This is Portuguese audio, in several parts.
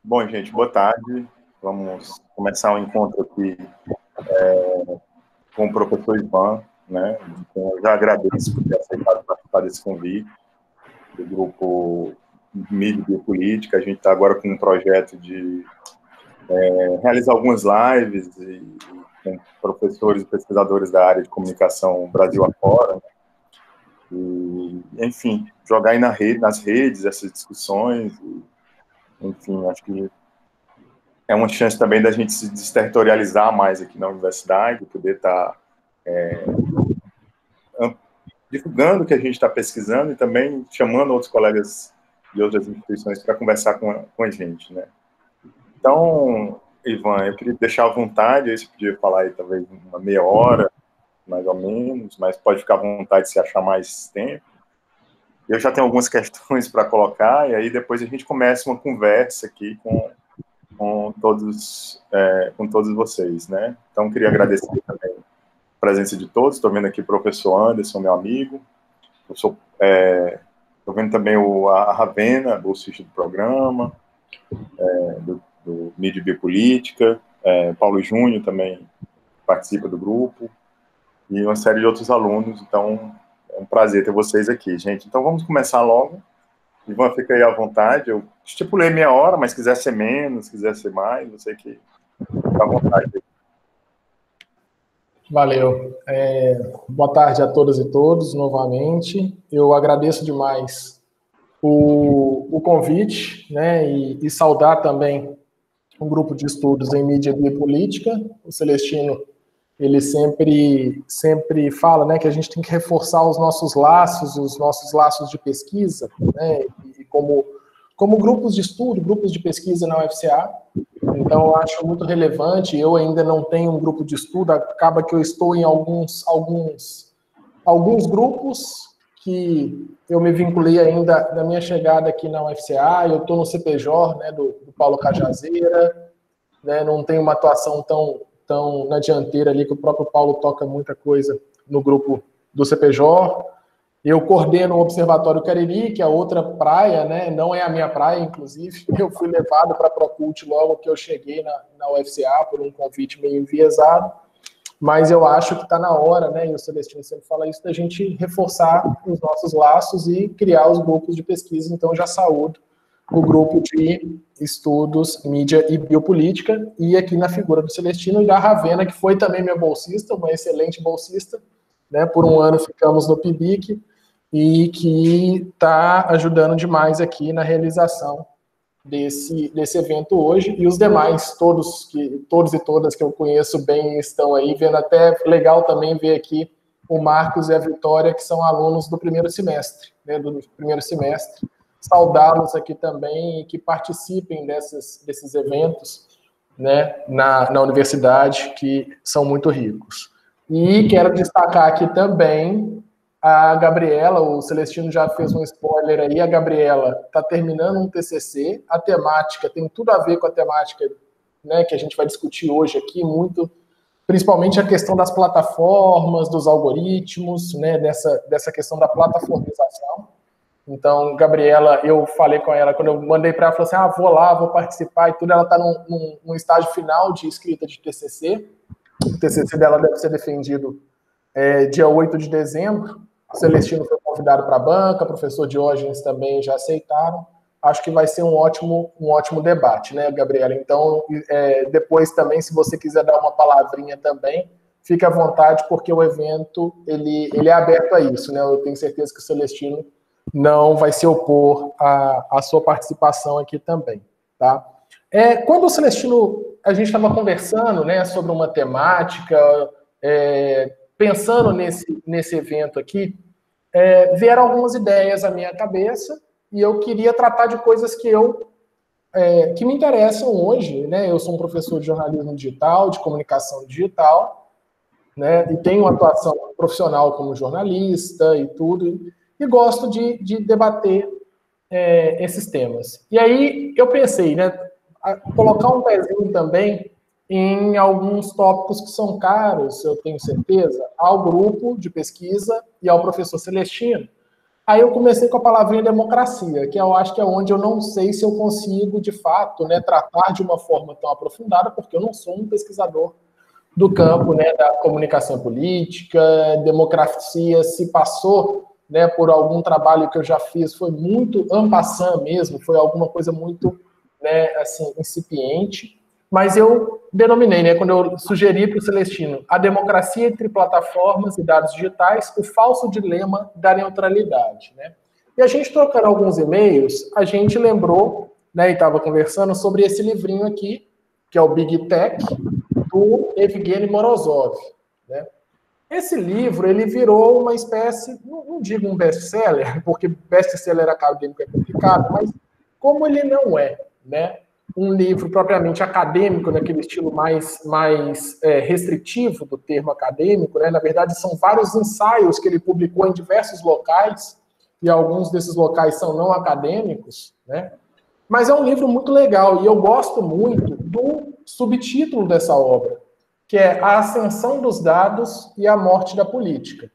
Bom, gente, boa tarde. Vamos começar o encontro aqui com o professor Ivan, né? Então, eu já agradeço por ter aceitado participar desse convite do grupo Mídia e Biopolítica. A gente está agora com um projeto de realizar algumas lives com professores e pesquisadores da área de comunicação Brasil afora, né? E, enfim, jogar aí nas redes essas discussões. Enfim, acho que é uma chance também da gente se desterritorializar mais aqui na universidade, poder estar divulgando o que a gente está pesquisando e também chamando outros colegas de outras instituições para conversar com a gente, né? Então, Ivan, eu queria deixar à vontade, aí você podia falar aí talvez uma meia hora, mais ou menos, mas pode ficar à vontade se achar mais tempo. Eu já tenho algumas questões para colocar, e aí depois a gente começa uma conversa aqui com todos vocês, né? Então, queria agradecer também a presença de todos. Estou vendo aqui o professor Anderson, meu amigo. Estou vendo também a Ravena, bolsista do programa, do Mídia e Biopolítica. Paulo Júnior também participa do grupo. E uma série de outros alunos. Então, é um prazer ter vocês aqui, gente. Então, vamos começar logo. Ivan, fica aí à vontade. Eu estipulei meia hora, mas se quiser ser menos, se quiser ser mais, eu sei que fica à vontade. Valeu. Boa tarde a todas e todos, novamente. Eu agradeço demais o convite, né, e saudar também um grupo de estudos em mídia e biopolítica. O Celestino, ele sempre fala, né, que a gente tem que reforçar os nossos laços de pesquisa, né, e como grupos de estudo, grupos de pesquisa na UFCA. Então, eu acho muito relevante. Eu ainda não tenho um grupo de estudo, acaba que eu estou em alguns grupos que eu me vinculei ainda na minha chegada aqui na UFCA. Eu estou no CPJ, né, do Paulo Cajazeira, né, não tenho uma atuação tão na dianteira ali, que o próprio Paulo toca muita coisa no grupo do CPJ. Eu coordeno o Observatório Cariri, que é outra praia, né? Não é a minha praia, inclusive. Eu fui levado para a Procult logo que eu cheguei na UFCA, por um convite meio enviesado. Mas eu acho que está na hora, né? E o Celestino sempre fala isso, da gente reforçar os nossos laços e criar os grupos de pesquisa. Então, eu já saúdo o grupo de estudos, mídia e biopolítica, e aqui na figura do Celestino e da Ravena, que foi também minha bolsista, uma excelente bolsista, né? Por um ano ficamos no PIBIC, e que está ajudando demais aqui na realização desse evento hoje, e os demais, todos e todas que eu conheço bem estão aí, vendo até legal também ver aqui o Marcos e a Vitória, que são alunos do primeiro semestre, né, saudá-los aqui também e que participem desses eventos, né, na universidade, que são muito ricos. E quero destacar aqui também a Gabriela. O Celestino já fez um spoiler aí, a Gabriela está terminando um TCC, a temática tem tudo a ver com a temática, né, que a gente vai discutir hoje aqui, muito, principalmente a questão das plataformas, dos algoritmos, né, dessa questão da plataformização. Então, Gabriela, eu falei com ela, quando eu mandei para ela, falou assim, vou lá, vou participar e tudo, ela está num estágio final de escrita de TCC, o TCC dela deve ser defendido dia 8 de dezembro, o Celestino foi convidado para a banca, o professor Diógenes também já aceitaram. Acho que vai ser um ótimo debate, né, Gabriela? Então, depois também, se você quiser dar uma palavrinha também, fique à vontade, porque o evento ele é aberto a isso, né? Eu tenho certeza que o Celestino não vai se opor à sua participação aqui também, tá? Quando o Celestino, a gente estava conversando, né, sobre uma temática, pensando nesse evento aqui, vieram algumas ideias à minha cabeça e eu queria tratar de coisas que me interessam hoje, né? Eu sou um professor de jornalismo digital, de comunicação digital, né? E tenho uma atuação profissional como jornalista e tudo, e gosto de debater esses temas. E aí eu pensei, né, colocar um pezinho também em alguns tópicos que são caros, eu tenho certeza, ao grupo de pesquisa e ao professor Celestino, Aí eu comecei com a palavrinha democracia, que eu acho que é onde eu não sei se eu consigo, de fato, né, tratar de uma forma tão aprofundada, porque eu não sou um pesquisador do campo, né, da comunicação política, democracia, se passou, né, por algum trabalho que eu já fiz, foi muito en passant mesmo, foi alguma coisa muito, né, assim, incipiente, mas eu denominei, né, quando eu sugeri para o Celestino, a democracia entre plataformas e dados digitais, o falso dilema da neutralidade, né? E a gente trocando alguns e-mails, a gente lembrou, né, e estava conversando sobre esse livrinho aqui, que é o Big Tech, do Evgeny Morozov, né? Esse livro, ele virou uma espécie, não digo um best-seller, porque best-seller acadêmico é complicado, mas como ele não é, né, um livro propriamente acadêmico, naquele estilo mais restritivo do termo acadêmico, né, na verdade são vários ensaios que ele publicou em diversos locais, e alguns desses locais são não acadêmicos, né, mas é um livro muito legal, e eu gosto muito do subtítulo dessa obra, que é A Ascensão dos Dados e a Morte da Política.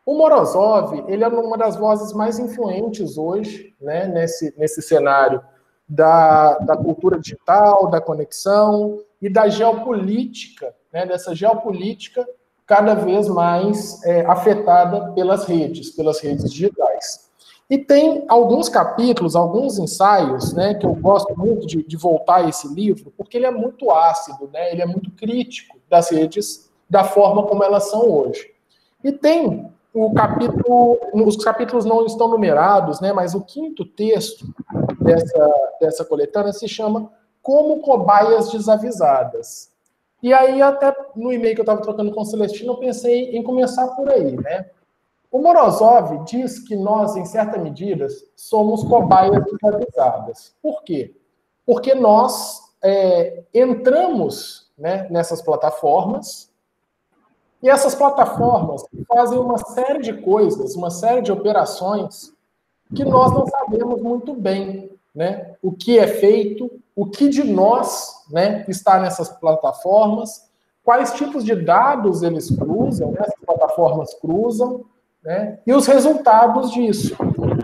O Morozov, ele é uma das vozes mais influentes hoje, né, nesse cenário da cultura digital, da conexão e da geopolítica, né, dessa geopolítica cada vez mais afetada pelas redes digitais. E tem alguns capítulos, alguns ensaios, né, que eu gosto muito de voltar a esse livro, porque ele é muito ácido, né, ele é muito crítico das redes, da forma como elas são hoje. E tem o capítulo, os capítulos não estão numerados, né, mas o quinto texto dessa coletânea se chama Como Cobaias Desavisadas. E aí, até no e-mail que eu estava trocando com o Celestino, eu pensei em começar por aí, né? O Morozov diz que nós, em certa medida, somos cobaias desavisadas. Por quê? Porque nós entramos, né, nessas plataformas, e essas plataformas fazem uma série de coisas, uma série de operações que nós não sabemos muito bem, né? O que é feito, o que de nós, né, está nessas plataformas, quais tipos de dados eles cruzam, né, essas plataformas cruzam, né, e os resultados disso.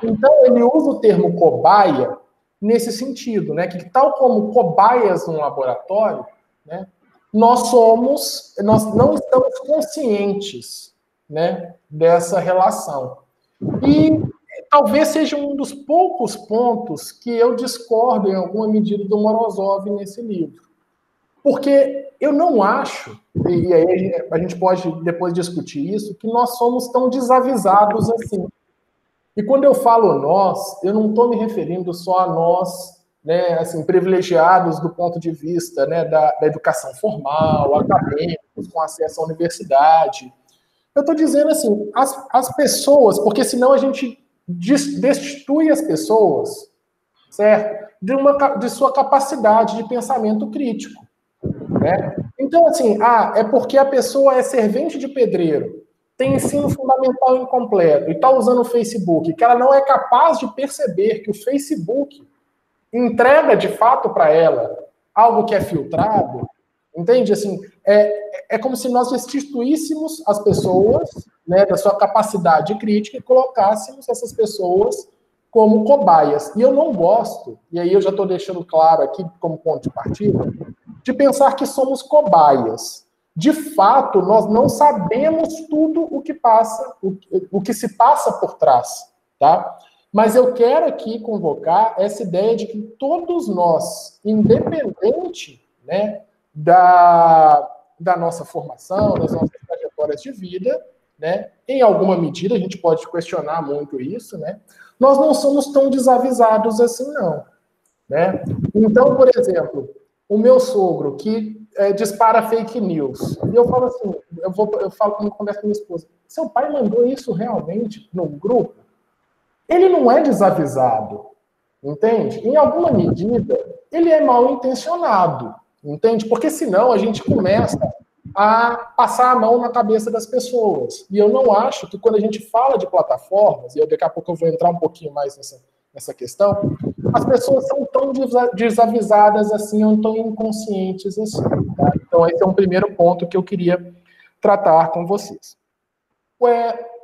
Então, ele usa o termo cobaia nesse sentido, né, que tal como cobaias num laboratório, né, nós não estamos conscientes, né, dessa relação. E talvez seja um dos poucos pontos que eu discordo em alguma medida do Morozov nesse livro. Porque eu não acho, e aí a gente pode depois discutir isso, que nós somos tão desavisados assim. E quando eu falo nós, eu não estou me referindo só a nós, né, assim, privilegiados do ponto de vista, né, da educação formal, acadêmicos, com acesso à universidade. Eu estou dizendo assim, as pessoas, porque senão a gente destitui as pessoas, certo? De sua capacidade de pensamento crítico, né? Então, assim, é porque a pessoa é servente de pedreiro, tem ensino fundamental incompleto e está usando o Facebook, que ela não é capaz de perceber que o Facebook entrega de fato para ela algo que é filtrado, entende? Assim, é como se nós destituíssemos as pessoas, né, da sua capacidade crítica e colocássemos essas pessoas como cobaias. E eu não gosto, e aí eu já estou deixando claro aqui como ponto de partida, de pensar que somos cobaias. De fato, nós não sabemos tudo o que passa, o que se passa por trás, tá? Mas eu quero aqui convocar essa ideia de que todos nós, independente, né, da nossa formação, das nossas trajetórias de vida, né, em alguma medida, a gente pode questionar muito isso, né, nós não somos tão desavisados assim, não. Né? Então, por exemplo, o meu sogro, que dispara fake news, e eu falo assim, eu falo quando converso com minha esposa, seu pai mandou isso realmente no grupo? Ele não é desavisado, entende? Em alguma medida, ele é mal intencionado, entende? Porque senão a gente começa a passar a mão na cabeça das pessoas. E eu não acho que quando a gente fala de plataformas, e daqui a pouco eu vou entrar um pouquinho mais nessa questão, as pessoas são tão desavisadas assim, ou tão inconscientes assim. Tá? Então esse é um primeiro ponto que eu queria tratar com vocês.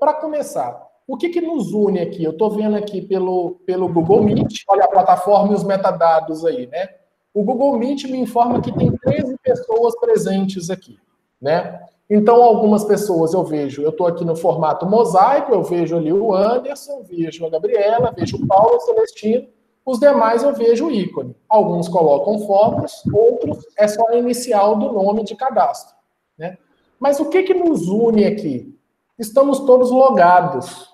Para começar, O que nos une aqui? Eu estou vendo aqui pelo Google Meet, olha a plataforma e os metadados aí, né? O Google Meet me informa que tem 13 pessoas presentes aqui, né? Então, algumas pessoas eu estou aqui no formato mosaico, eu vejo ali o Anderson, vejo a Gabriela, vejo o Paulo, o Celestino, os demais eu vejo o ícone. Alguns colocam fotos, outros é só a inicial do nome de cadastro, né? Mas o que nos une aqui? Estamos todos logados.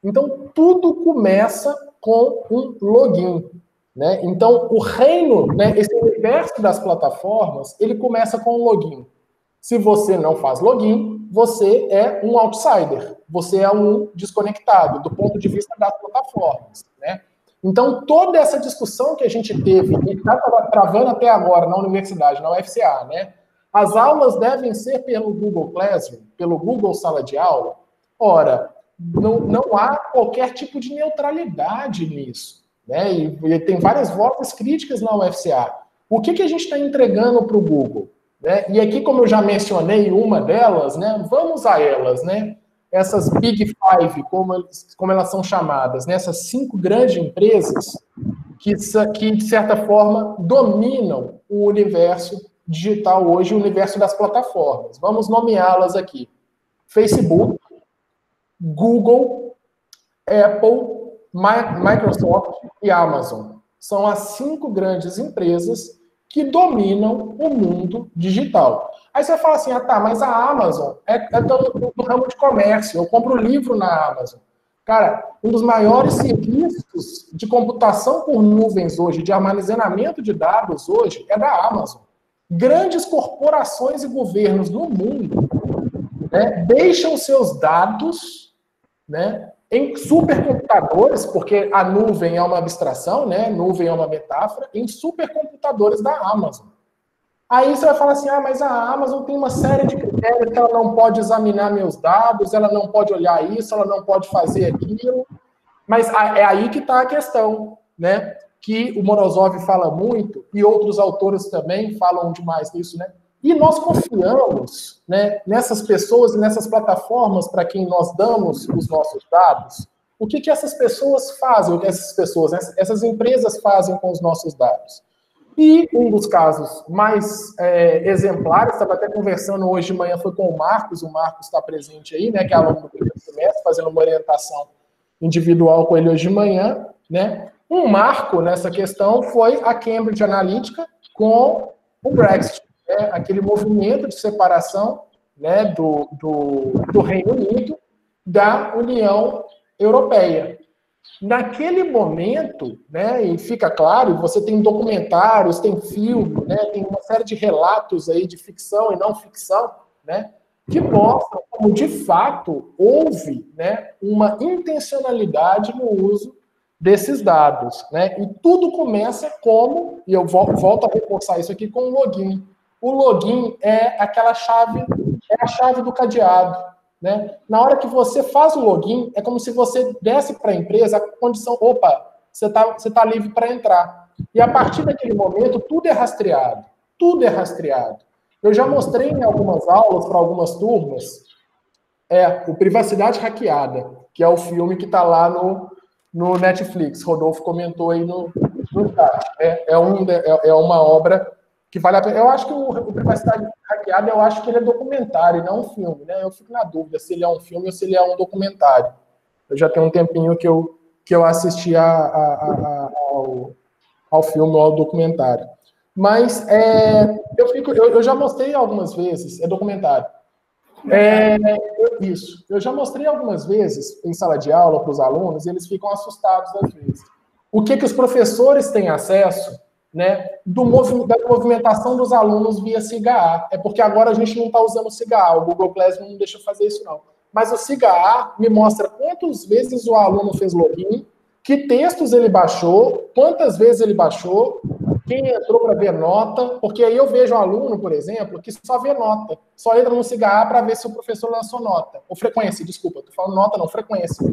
Então, tudo começa com um login, né? Então, o reino, né, esse universo das plataformas, ele começa com um login. Se você não faz login, você é um outsider, você é um desconectado do ponto de vista das plataformas, né? Então, toda essa discussão que a gente teve e está travando até agora na universidade, na UFCA, né? As aulas devem ser pelo Google Classroom, pelo Google Sala de Aula. Ora, não há qualquer tipo de neutralidade nisso, né? E tem várias vozes críticas na UFCA. O que a gente está entregando para o Google? Né? E aqui, como eu já mencionei uma delas, né? Vamos a elas, né? Essas Big Five, como elas são chamadas, né? Essas 5 grandes empresas que, de certa forma, dominam o universo digital hoje, o universo das plataformas. Vamos nomeá-las aqui. Facebook, Google, Apple, Microsoft e Amazon. São as 5 grandes empresas que dominam o mundo digital. Aí você fala assim, tá, mas a Amazon é do ramo de comércio, eu compro livro na Amazon. Cara, um dos maiores serviços de computação por nuvens hoje, de armazenamento de dados hoje, é da Amazon. Grandes corporações e governos no mundo, né, deixam seus dados, né, em supercomputadores, porque a nuvem é uma abstração, né, nuvem é uma metáfora, em supercomputadores da Amazon. Aí você vai falar assim, mas a Amazon tem uma série de critérios que ela não pode examinar meus dados, ela não pode olhar isso, ela não pode fazer aquilo. Mas é aí que está a questão, né? Que o Morozov fala muito, e outros autores também falam demais nisso, né? E nós confiamos, né, nessas pessoas e nessas plataformas para quem nós damos os nossos dados. O que essas pessoas fazem, o que essas empresas fazem com os nossos dados? E um dos casos mais exemplares, estava até conversando hoje de manhã, foi com o Marcos está presente aí, né, que é aluno do primeiro semestre, fazendo uma orientação individual com ele hoje de manhã, né? Um marco nessa questão foi a Cambridge Analytica com o Brexit, né? Aquele movimento de separação, né, do Reino Unido da União Europeia. Naquele momento, né, e fica claro, você tem documentários, tem filme, né, tem uma série de relatos aí de ficção e não ficção, né, que mostram como, de fato, houve, né, uma intencionalidade no uso desses dados, né, e tudo começa como, e eu volto a reforçar isso aqui, com o login. O login é aquela chave, é a chave do cadeado, né? Na hora que você faz o login, é como se você desse para a empresa a condição, opa, você tá livre para entrar. E a partir daquele momento, tudo é rastreado. Tudo é rastreado. Eu já mostrei em algumas aulas para algumas turmas o Privacidade Hackeada, que é o filme que está lá no Netflix. Rodolfo comentou aí no chat. É uma obra que vale a pena. Eu acho que o Privacidade Hackeada, eu acho que ele é documentário, não um filme, né? Eu fico na dúvida se ele é um filme ou se ele é um documentário. Eu já tenho um tempinho que eu assisti ao filme ou ao documentário. Mas eu já mostrei algumas vezes, é documentário. Isso. Eu já mostrei algumas vezes em sala de aula para os alunos e eles ficam assustados às vezes. O que os professores têm acesso, né, da movimentação dos alunos via SIGA. É porque agora a gente não está usando o SIGA, o Google Classroom não deixa eu fazer isso não. Mas o SIGA me mostra quantas vezes o aluno fez login, que textos ele baixou, quantas vezes ele baixou, quem entrou para ver nota, porque aí eu vejo um aluno, por exemplo, que só vê nota, só entra no SIGA para ver se o professor lançou nota, ou frequência, desculpa, estou falando nota não, frequência.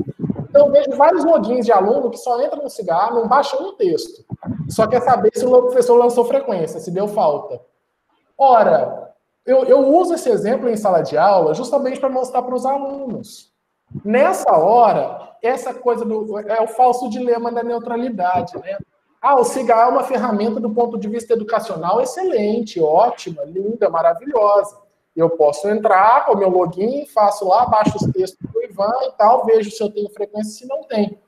Então, eu vejo vários logins de aluno que só entra no SIGA, não baixa um texto. Só quer saber se o professor lançou frequência, se deu falta. Ora, eu uso esse exemplo em sala de aula justamente para mostrar para os alunos. Nessa hora, essa coisa é o falso dilema da neutralidade, né? Ah, o SIGA é uma ferramenta do ponto de vista educacional excelente, ótima, linda, maravilhosa. Eu posso entrar com o meu login, faço lá, baixo os textos do Ivan e tal, vejo se eu tenho frequência, se não tem.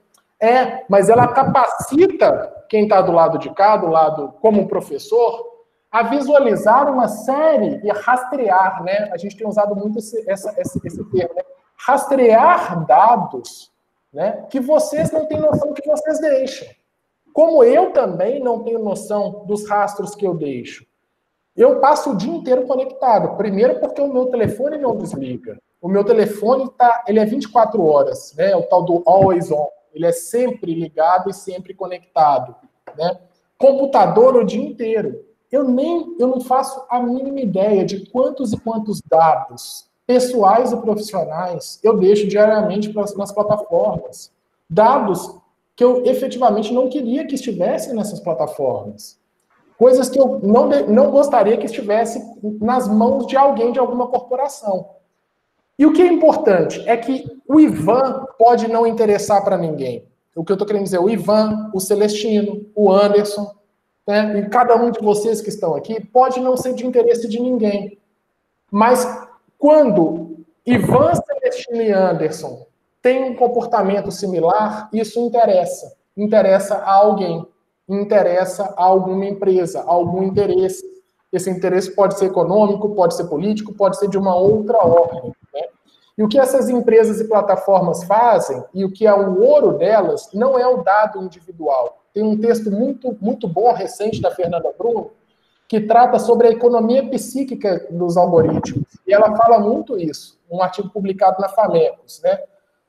Mas ela capacita quem está do lado de cá, do lado como um professor, a visualizar uma série e a rastrear, né? A gente tem usado muito esse termo, né? Rastrear dados, né? Que vocês não têm noção do que vocês deixam. Como eu também não tenho noção dos rastros que eu deixo. Eu passo o dia inteiro conectado. Primeiro porque o meu telefone não desliga. O meu telefone ele é 24 horas, né? O tal do always on. Ele é sempre ligado e sempre conectado, né? Computador o dia inteiro. Eu não faço a mínima ideia de quantos e quantos dados pessoais e profissionais eu deixo diariamente nas plataformas. Dados que eu efetivamente não queria que estivessem nessas plataformas. Coisas que eu não gostaria que estivesse nas mãos de alguém, de alguma corporação. E o que é importante é que o Ivan pode não interessar para ninguém. O que eu estou querendo dizer, o Ivan, o Celestino, o Anderson, né, e cada um de vocês que estão aqui pode não ser de interesse de ninguém. Mas quando Ivan, Celestino e Anderson têm um comportamento similar, isso interessa. Interessa a alguém. Interessa a alguma empresa, a algum interesse. Esse interesse pode ser econômico, pode ser político, pode ser de uma outra ordem, né? E o que essas empresas e plataformas fazem, e o que é o ouro delas, não é o dado individual. Tem um texto muito, muito bom, recente, da Fernanda Bruno, que trata sobre a economia psíquica dos algoritmos. E ela fala muito isso, um artigo publicado na Famecos, né?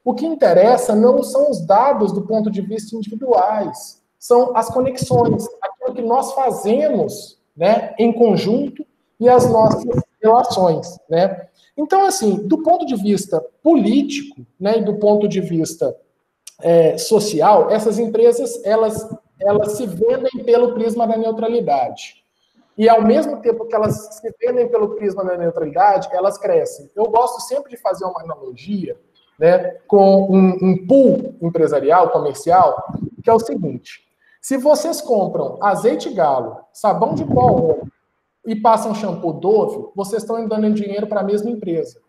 O que interessa não são os dados do ponto de vista individuais, são as conexões, aquilo que nós fazemos, né, em conjunto e as nossas relações, né? Então, assim, do ponto de vista político, né, e do ponto de vista social, essas empresas, elas se vendem pelo prisma da neutralidade. E, ao mesmo tempo que elas se vendem pelo prisma da neutralidade, elas crescem. Eu gosto sempre de fazer uma analogia, né, com um pool empresarial, comercial, que é o seguinte: se vocês compram azeite galo, sabão de pó e passam shampoo Dove, vocês estão dando dinheiro para a mesma empresa.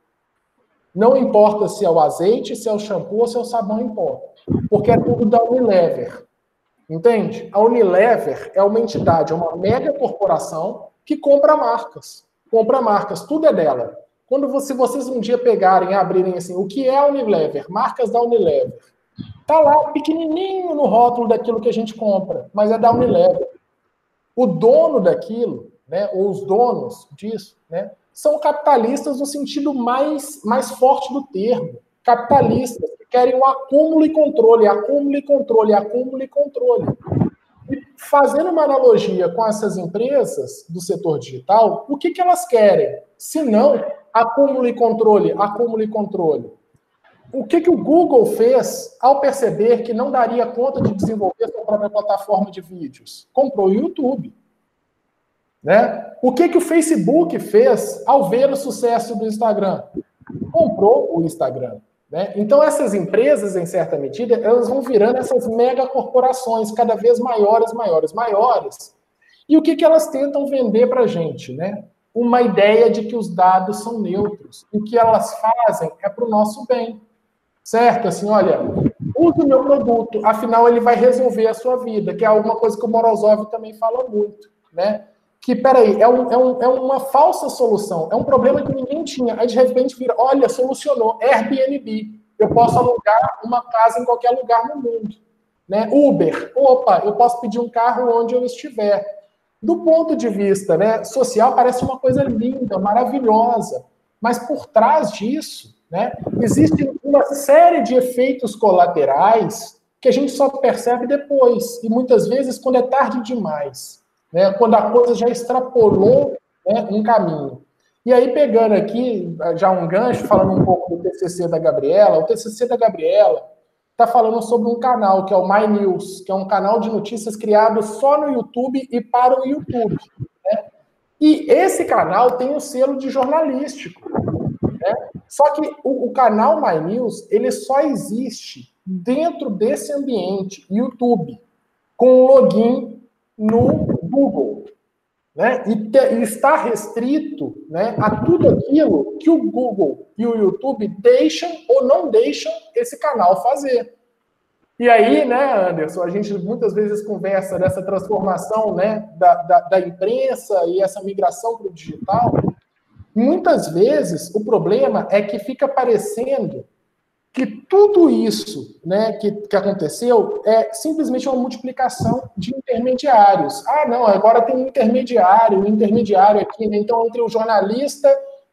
Não importa se é o azeite, se é o shampoo ou se é o sabão em pó, porque é tudo da Unilever. Entende? A Unilever é uma entidade, é uma mega corporação que compra marcas. Compra marcas, tudo é dela. Se vocês um dia pegarem e abrirem assim, o que é a Unilever? Marcas da Unilever. Tá lá, pequenininho no rótulo daquilo que a gente compra, mas é da Unilever. O dono daquilo, né, ou os donos disso, né, são capitalistas no sentido mais forte do termo. Capitalistas que querem o acúmulo e controle, acúmulo e controle, acúmulo e controle. E fazendo uma analogia com essas empresas do setor digital, o que elas querem? Se não, acúmulo e controle, acúmulo e controle. O que o Google fez ao perceber que não daria conta de desenvolver sua própria plataforma de vídeos? Comprou o YouTube. Né? O que o Facebook fez ao ver o sucesso do Instagram? Comprou o Instagram. Né? Então, essas empresas, em certa medida, elas vão virando essas megacorporações cada vez maiores, maiores, maiores. E o que elas tentam vender para a gente? Né? Uma ideia de que os dados são neutros. O que elas fazem é para o nosso bem. Certo? Assim, olha, use o meu produto, afinal ele vai resolver a sua vida, que é alguma coisa que o Morozov também fala muito, né? Que, peraí, é uma falsa solução, é um problema que ninguém tinha, aí de repente vira, olha, solucionou, Airbnb, eu posso alugar uma casa em qualquer lugar no mundo, né? Uber, opa, eu posso pedir um carro onde eu estiver. Do ponto de vista, né, social, parece uma coisa linda, maravilhosa, mas por trás disso, né, existe uma série de efeitos colaterais que a gente só percebe depois, e muitas vezes quando é tarde demais, né, quando a coisa já extrapolou, né, um caminho. E aí, pegando aqui já um gancho, falando um pouco do TCC da Gabriela, o TCC da Gabriela está falando sobre um canal que é o My News, que é um canal de notícias criado só no YouTube e para o YouTube. Né? E esse canal tem um selo de jornalístico. Né? Só que o canal My News, ele só existe dentro desse ambiente YouTube, com login no Google, né? E está restrito, né, a tudo aquilo que o Google e o YouTube deixam ou não deixam esse canal fazer. E aí, né, Anderson, a gente muitas vezes conversa dessa transformação, né, da imprensa e essa migração para o digital. Muitas vezes o problema é que fica parecendo que tudo isso, né, que aconteceu é simplesmente uma multiplicação de intermediários. Ah, não, agora tem um intermediário aqui, né? Então entre o jornalista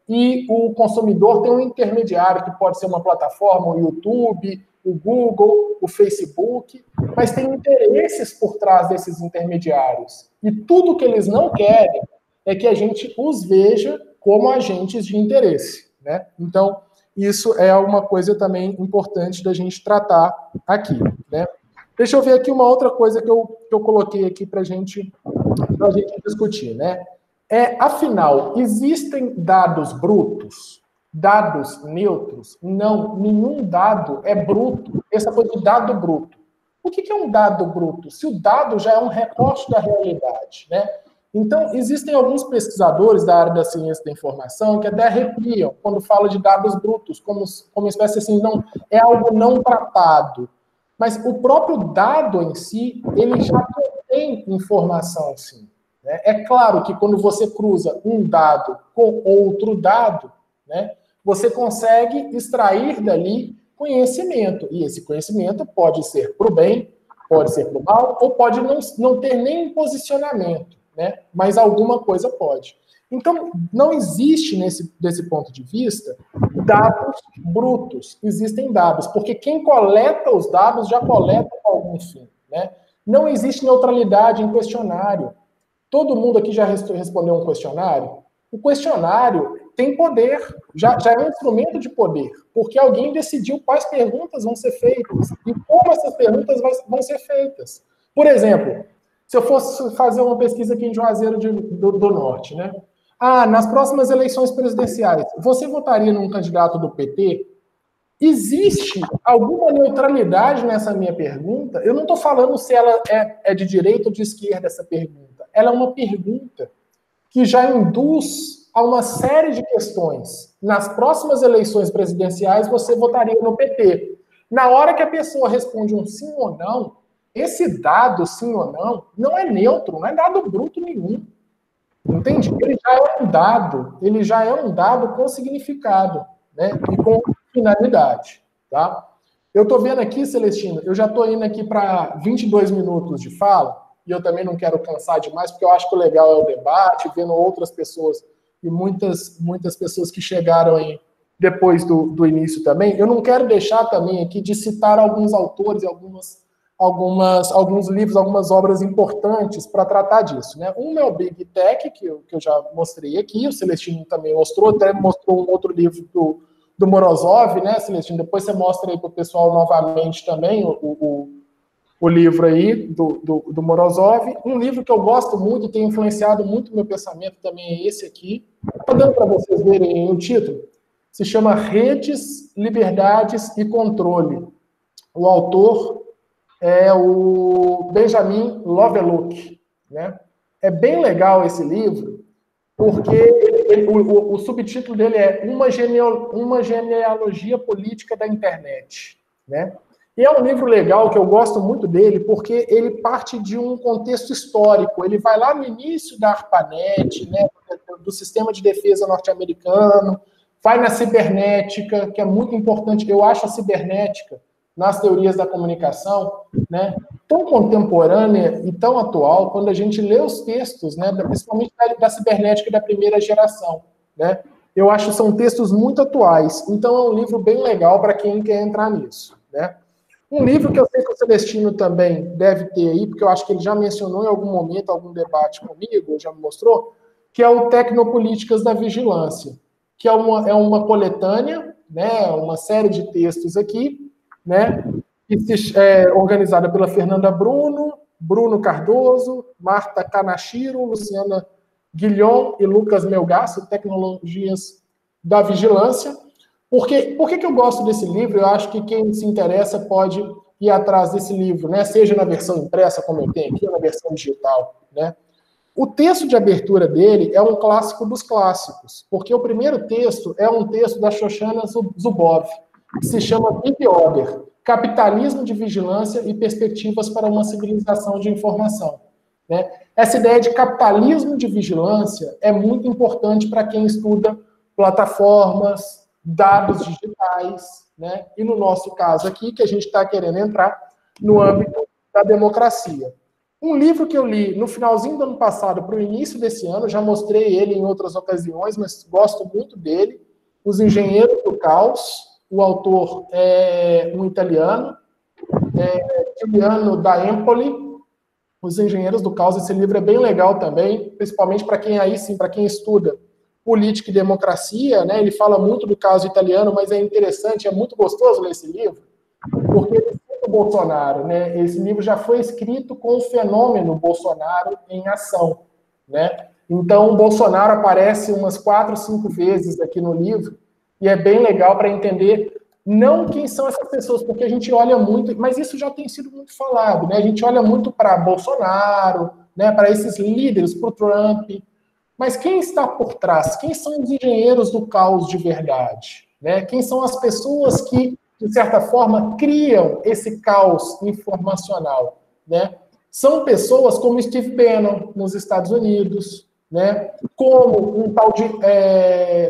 e o consumidor tem um intermediário que pode ser uma plataforma, o YouTube, o Google, o Facebook, mas tem interesses por trás desses intermediários. E tudo que eles não querem é que a gente os veja como agentes de interesse, né? Então, isso é uma coisa também importante da gente tratar aqui, né? Deixa eu ver aqui uma outra coisa que eu coloquei aqui para a gente discutir, né? Afinal, existem dados brutos? Dados neutros? Não, nenhum dado é bruto. Essa coisa de dado bruto. O que é um dado bruto? Se o dado já é um recorte da realidade, né? Então, existem alguns pesquisadores da área da ciência da informação que até arrepiam quando fala de dados brutos, como uma espécie assim, não, é algo não tratado. Mas o próprio dado em si, ele já contém informação, sim. Né? É claro que quando você cruza um dado com outro dado, né, você consegue extrair dali conhecimento. E esse conhecimento pode ser para o bem, pode ser para o mal, ou pode não ter nem posicionamento. Né? Mas alguma coisa pode. Então, não existe, desse ponto de vista, dados brutos. Existem dados, porque quem coleta os dados já coleta com algum fim. Né? Não existe neutralidade em questionário. Todo mundo aqui já respondeu um questionário? O questionário tem poder, já é um instrumento de poder, porque alguém decidiu quais perguntas vão ser feitas e como essas perguntas vão ser feitas. Por exemplo, se eu fosse fazer uma pesquisa aqui em Juazeiro do Norte, né? Ah, nas próximas eleições presidenciais, você votaria num candidato do PT? Existe alguma neutralidade nessa minha pergunta? Eu não estou falando se ela é de direita ou de esquerda, essa pergunta. Ela é uma pergunta que já induz a uma série de questões. Nas próximas eleições presidenciais, você votaria no PT. Na hora que a pessoa responde um sim ou não, esse dado, sim ou não é neutro, não é dado bruto nenhum. Entende? Ele já é um dado com significado, né? E com finalidade, tá? Eu estou vendo aqui, Celestino, eu já estou indo aqui para 22 minutos de fala, e eu também não quero cansar demais, porque eu acho que o legal é o debate, vendo outras pessoas, e muitas pessoas que chegaram aí depois do início também. Eu não quero deixar também aqui de citar alguns autores e alguns livros, algumas obras importantes para tratar disso. Né? Um é o Big Tech, que eu já mostrei aqui, o Celestino também mostrou, até mostrou um outro livro do Morozov, né, Celestino? Depois você mostra aí para o pessoal novamente também o livro aí do Morozov. Um livro que eu gosto muito e tem influenciado muito o meu pensamento também é esse aqui. Está dando para vocês verem o título? Se chama Redes, Liberdades e Controle. O autor é o Benjamin Lovelock, né? É bem legal esse livro, porque o subtítulo dele é uma genealogia política da internet, né? E é um livro legal, que eu gosto muito dele, porque ele parte de um contexto histórico. Ele vai lá no início da ARPANET, né, do sistema de defesa norte-americano, vai na cibernética, que é muito importante. Eu acho a cibernética, nas teorias da comunicação, né, tão contemporânea e tão atual, quando a gente lê os textos, né, principalmente da cibernética da primeira geração, né, eu acho que são textos muito atuais. Então é um livro bem legal para quem quer entrar nisso, né. Um livro que eu sei que o Celestino também deve ter aí, porque eu acho que ele já mencionou em algum momento, algum debate comigo, já me mostrou, que é o Tecnopolíticas da Vigilância, que é uma coletânea, né, uma série de textos aqui, né, organizada pela Fernanda Bruno Cardoso, Marta Kanashiro, Luciana Guilhom e Lucas Melgaço, Tecnologias da Vigilância. Por que eu gosto desse livro? Eu acho que quem se interessa pode ir atrás desse livro, né? Seja na versão impressa, como eu tenho aqui, ou na versão digital, né? O texto de abertura dele é um clássico dos clássicos, porque o primeiro texto é um texto da Shoshana Zuboff, que se chama Big Order, Capitalismo de Vigilância e Perspectivas para uma Civilização de Informação. Né? Essa ideia de capitalismo de vigilância é muito importante para quem estuda plataformas, dados digitais, né? E no nosso caso aqui, que a gente está querendo entrar no âmbito da democracia. Um livro que eu li no finalzinho do ano passado para o início desse ano, já mostrei ele em outras ocasiões, mas gosto muito dele, Os Engenheiros do Caos. O autor é um italiano, Giuliano da Empoli, Os Engenheiros do Caos. Esse livro é bem legal também, principalmente para quem para quem estuda política e democracia, né? Ele fala muito do caso italiano, mas é interessante, é muito gostoso ler esse livro, porque ele cita o Bolsonaro, né? Esse livro já foi escrito com o fenômeno Bolsonaro em ação, né? Então, o Bolsonaro aparece umas 4, 5 vezes aqui no livro, e é bem legal para entender não quem são essas pessoas, porque a gente olha muito, mas isso já tem sido muito falado, né? A gente olha muito para Bolsonaro, né? Para esses líderes, para o Trump, mas quem está por trás? Quem são os engenheiros do caos de verdade? Né? Quem são as pessoas que, de certa forma, criam esse caos informacional? Né? São pessoas como Steve Bannon, nos Estados Unidos, né? Como um tal de...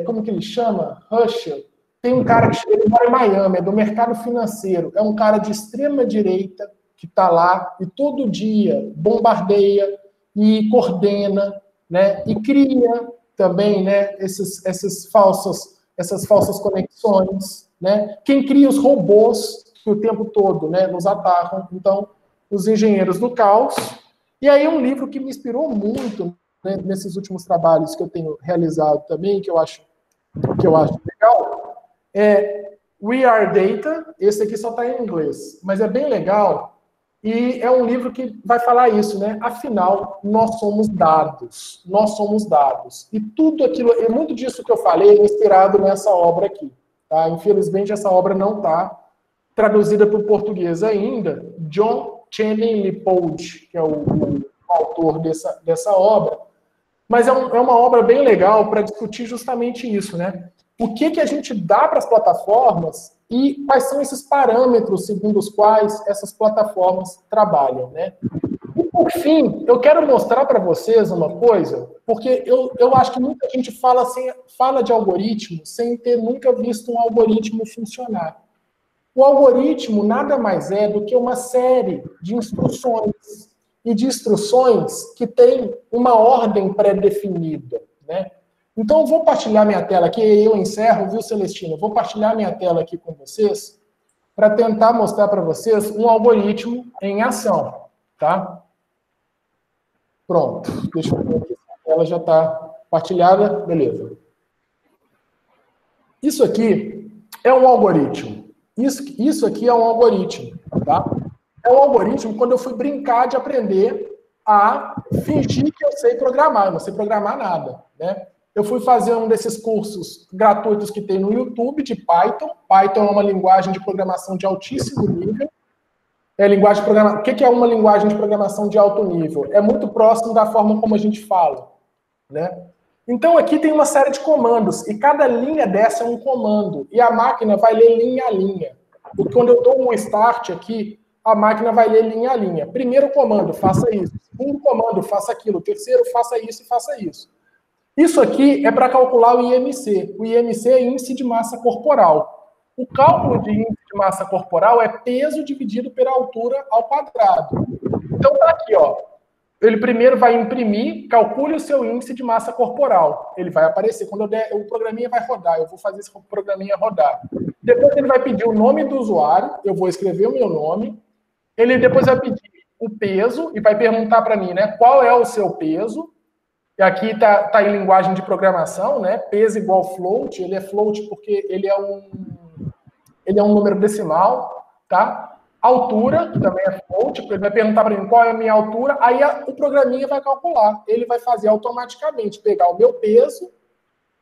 como que ele chama? Russell. Tem um cara que ele mora em Miami, é do mercado financeiro. É um cara de extrema direita que está lá e todo dia bombardeia e coordena, né, e cria também, né, essas falsas conexões, né? Quem cria os robôs que o tempo todo, né, nos atacam. Então, Os Engenheiros do Caos. E aí um livro que me inspirou muito, né, nesses últimos trabalhos que eu tenho realizado também, que eu acho legal, é We Are Data. Esse aqui só está em inglês, mas é bem legal. E é um livro que vai falar isso, né? Afinal, nós somos dados. Nós somos dados. E tudo aquilo, e muito disso que eu falei é inspirado nessa obra aqui. Tá? Infelizmente, essa obra não está traduzida para o português ainda. John Channing Lipold, que é o autor dessa obra. Mas é uma obra bem legal para discutir justamente isso, né? O que a gente dá para as plataformas e quais são esses parâmetros segundo os quais essas plataformas trabalham, né? E, por fim, eu quero mostrar para vocês uma coisa, porque eu acho que muita gente fala de algoritmo sem ter nunca visto um algoritmo funcionar. O algoritmo nada mais é do que uma série de instruções, e de instruções que tem uma ordem pré-definida, né? Então, eu vou partilhar minha tela aqui, e eu encerro, viu, Celestino? Eu vou partilhar minha tela aqui com vocês para tentar mostrar para vocês um algoritmo em ação, tá? Pronto. Deixa eu ver aqui se a tela já está partilhada. Beleza. Isso aqui é um algoritmo. Isso aqui é um algoritmo, tá? É um algoritmo quando eu fui brincar de aprender a fingir que eu sei programar. Eu não sei programar nada, né? Eu fui fazer um desses cursos gratuitos que tem no YouTube de Python. Python é uma linguagem de programação de altíssimo nível. O que é uma linguagem de programação de alto nível? É muito próximo da forma como a gente fala, né? Então, aqui tem uma série de comandos, e cada linha dessa é um comando, e a máquina vai ler linha a linha. E quando eu dou um start aqui, a máquina vai ler linha a linha. Primeiro comando, faça isso. Segundo comando, faça aquilo. Terceiro, faça isso e faça isso. Isso aqui é para calcular o IMC. O IMC é índice de massa corporal. O cálculo de índice de massa corporal é peso dividido pela altura ao quadrado. Então, tá aqui, ó. Ele primeiro vai imprimir, calcule o seu índice de massa corporal. Ele vai aparecer. Quando eu der, o programinha vai rodar. Eu vou fazer esse programinha rodar. Depois ele vai pedir o nome do usuário. Eu vou escrever o meu nome. Ele depois vai pedir o peso e vai perguntar para mim, né? Qual é o seu peso? E aqui tá em linguagem de programação, né? Peso igual float. Ele é float porque ele é um número decimal, tá? Altura, que também é float, porque ele vai perguntar para mim qual é a minha altura, aí o programinha vai calcular. Ele vai fazer automaticamente, pegar o meu peso,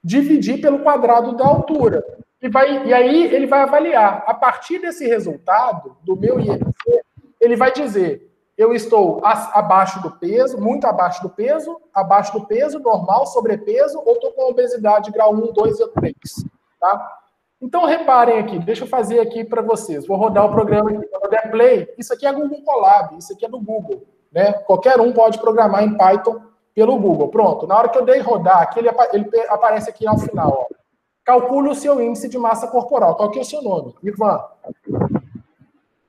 dividir pelo quadrado da altura. E aí ele vai avaliar. A partir desse resultado, do meu IMC, ele vai dizer, eu estou abaixo do peso, muito abaixo do peso, normal, sobrepeso, ou estou com obesidade grau 1, 2 ou 3. Tá? Então, reparem aqui, deixa eu fazer aqui para vocês. Vou rodar o programa aqui. Quando eu der play, isso aqui é Google Colab, isso aqui é do Google. Né? Qualquer um pode programar em Python pelo Google. Pronto, na hora que eu dei rodar aqui, ele aparece aqui ao final. Ó. Calcule o seu índice de massa corporal. Qual que é o seu nome? Ivan.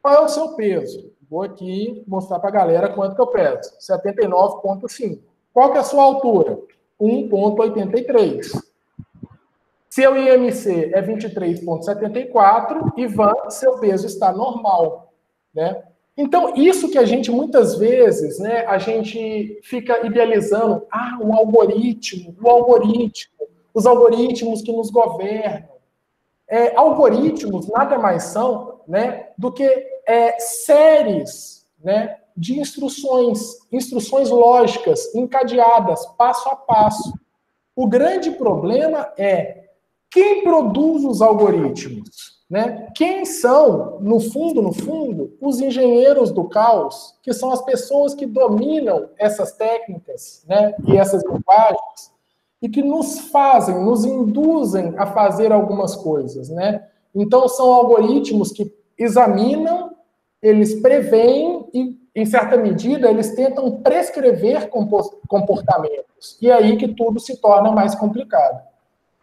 Qual é o seu peso? Vou aqui mostrar para a galera quanto que eu peso. 79,5. Qual que é a sua altura? 1,83. Seu IMC é 23,74. Ivan, seu peso está normal. Né? Então, isso que a gente, muitas vezes, né, a gente fica idealizando, o algoritmo, os algoritmos que nos governam. Algoritmos nada mais são, né, do que séries, né, de instruções lógicas, encadeadas, passo a passo. O grande problema é quem produz os algoritmos. Né? Quem são, no fundo, os engenheiros do caos, que são as pessoas que dominam essas técnicas, né, e essas linguagens, e que nos induzem a fazer algumas coisas. Né? Então, são algoritmos que examinam, eles preveem e, em certa medida, eles tentam prescrever comportamentos. E é aí que tudo se torna mais complicado.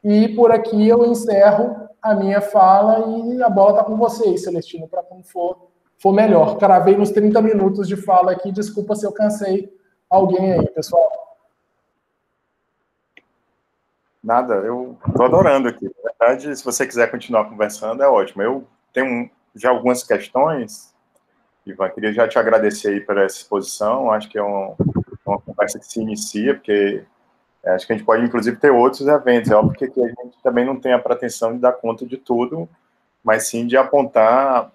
E por aqui eu encerro a minha fala e a bola está com vocês, Celestino, para como for melhor. Cravei nos 30 minutos de fala aqui, desculpa se eu cansei alguém aí, pessoal. Nada, eu estou adorando aqui. Na verdade, se você quiser continuar conversando, é ótimo. Eu tenho já algumas questões, Ivan, queria já te agradecer aí por essa exposição, acho que é uma conversa que se inicia, porque acho que a gente pode, inclusive, ter outros eventos. É óbvio que aqui a gente também não tem a pretensão de dar conta de tudo, mas sim de apontar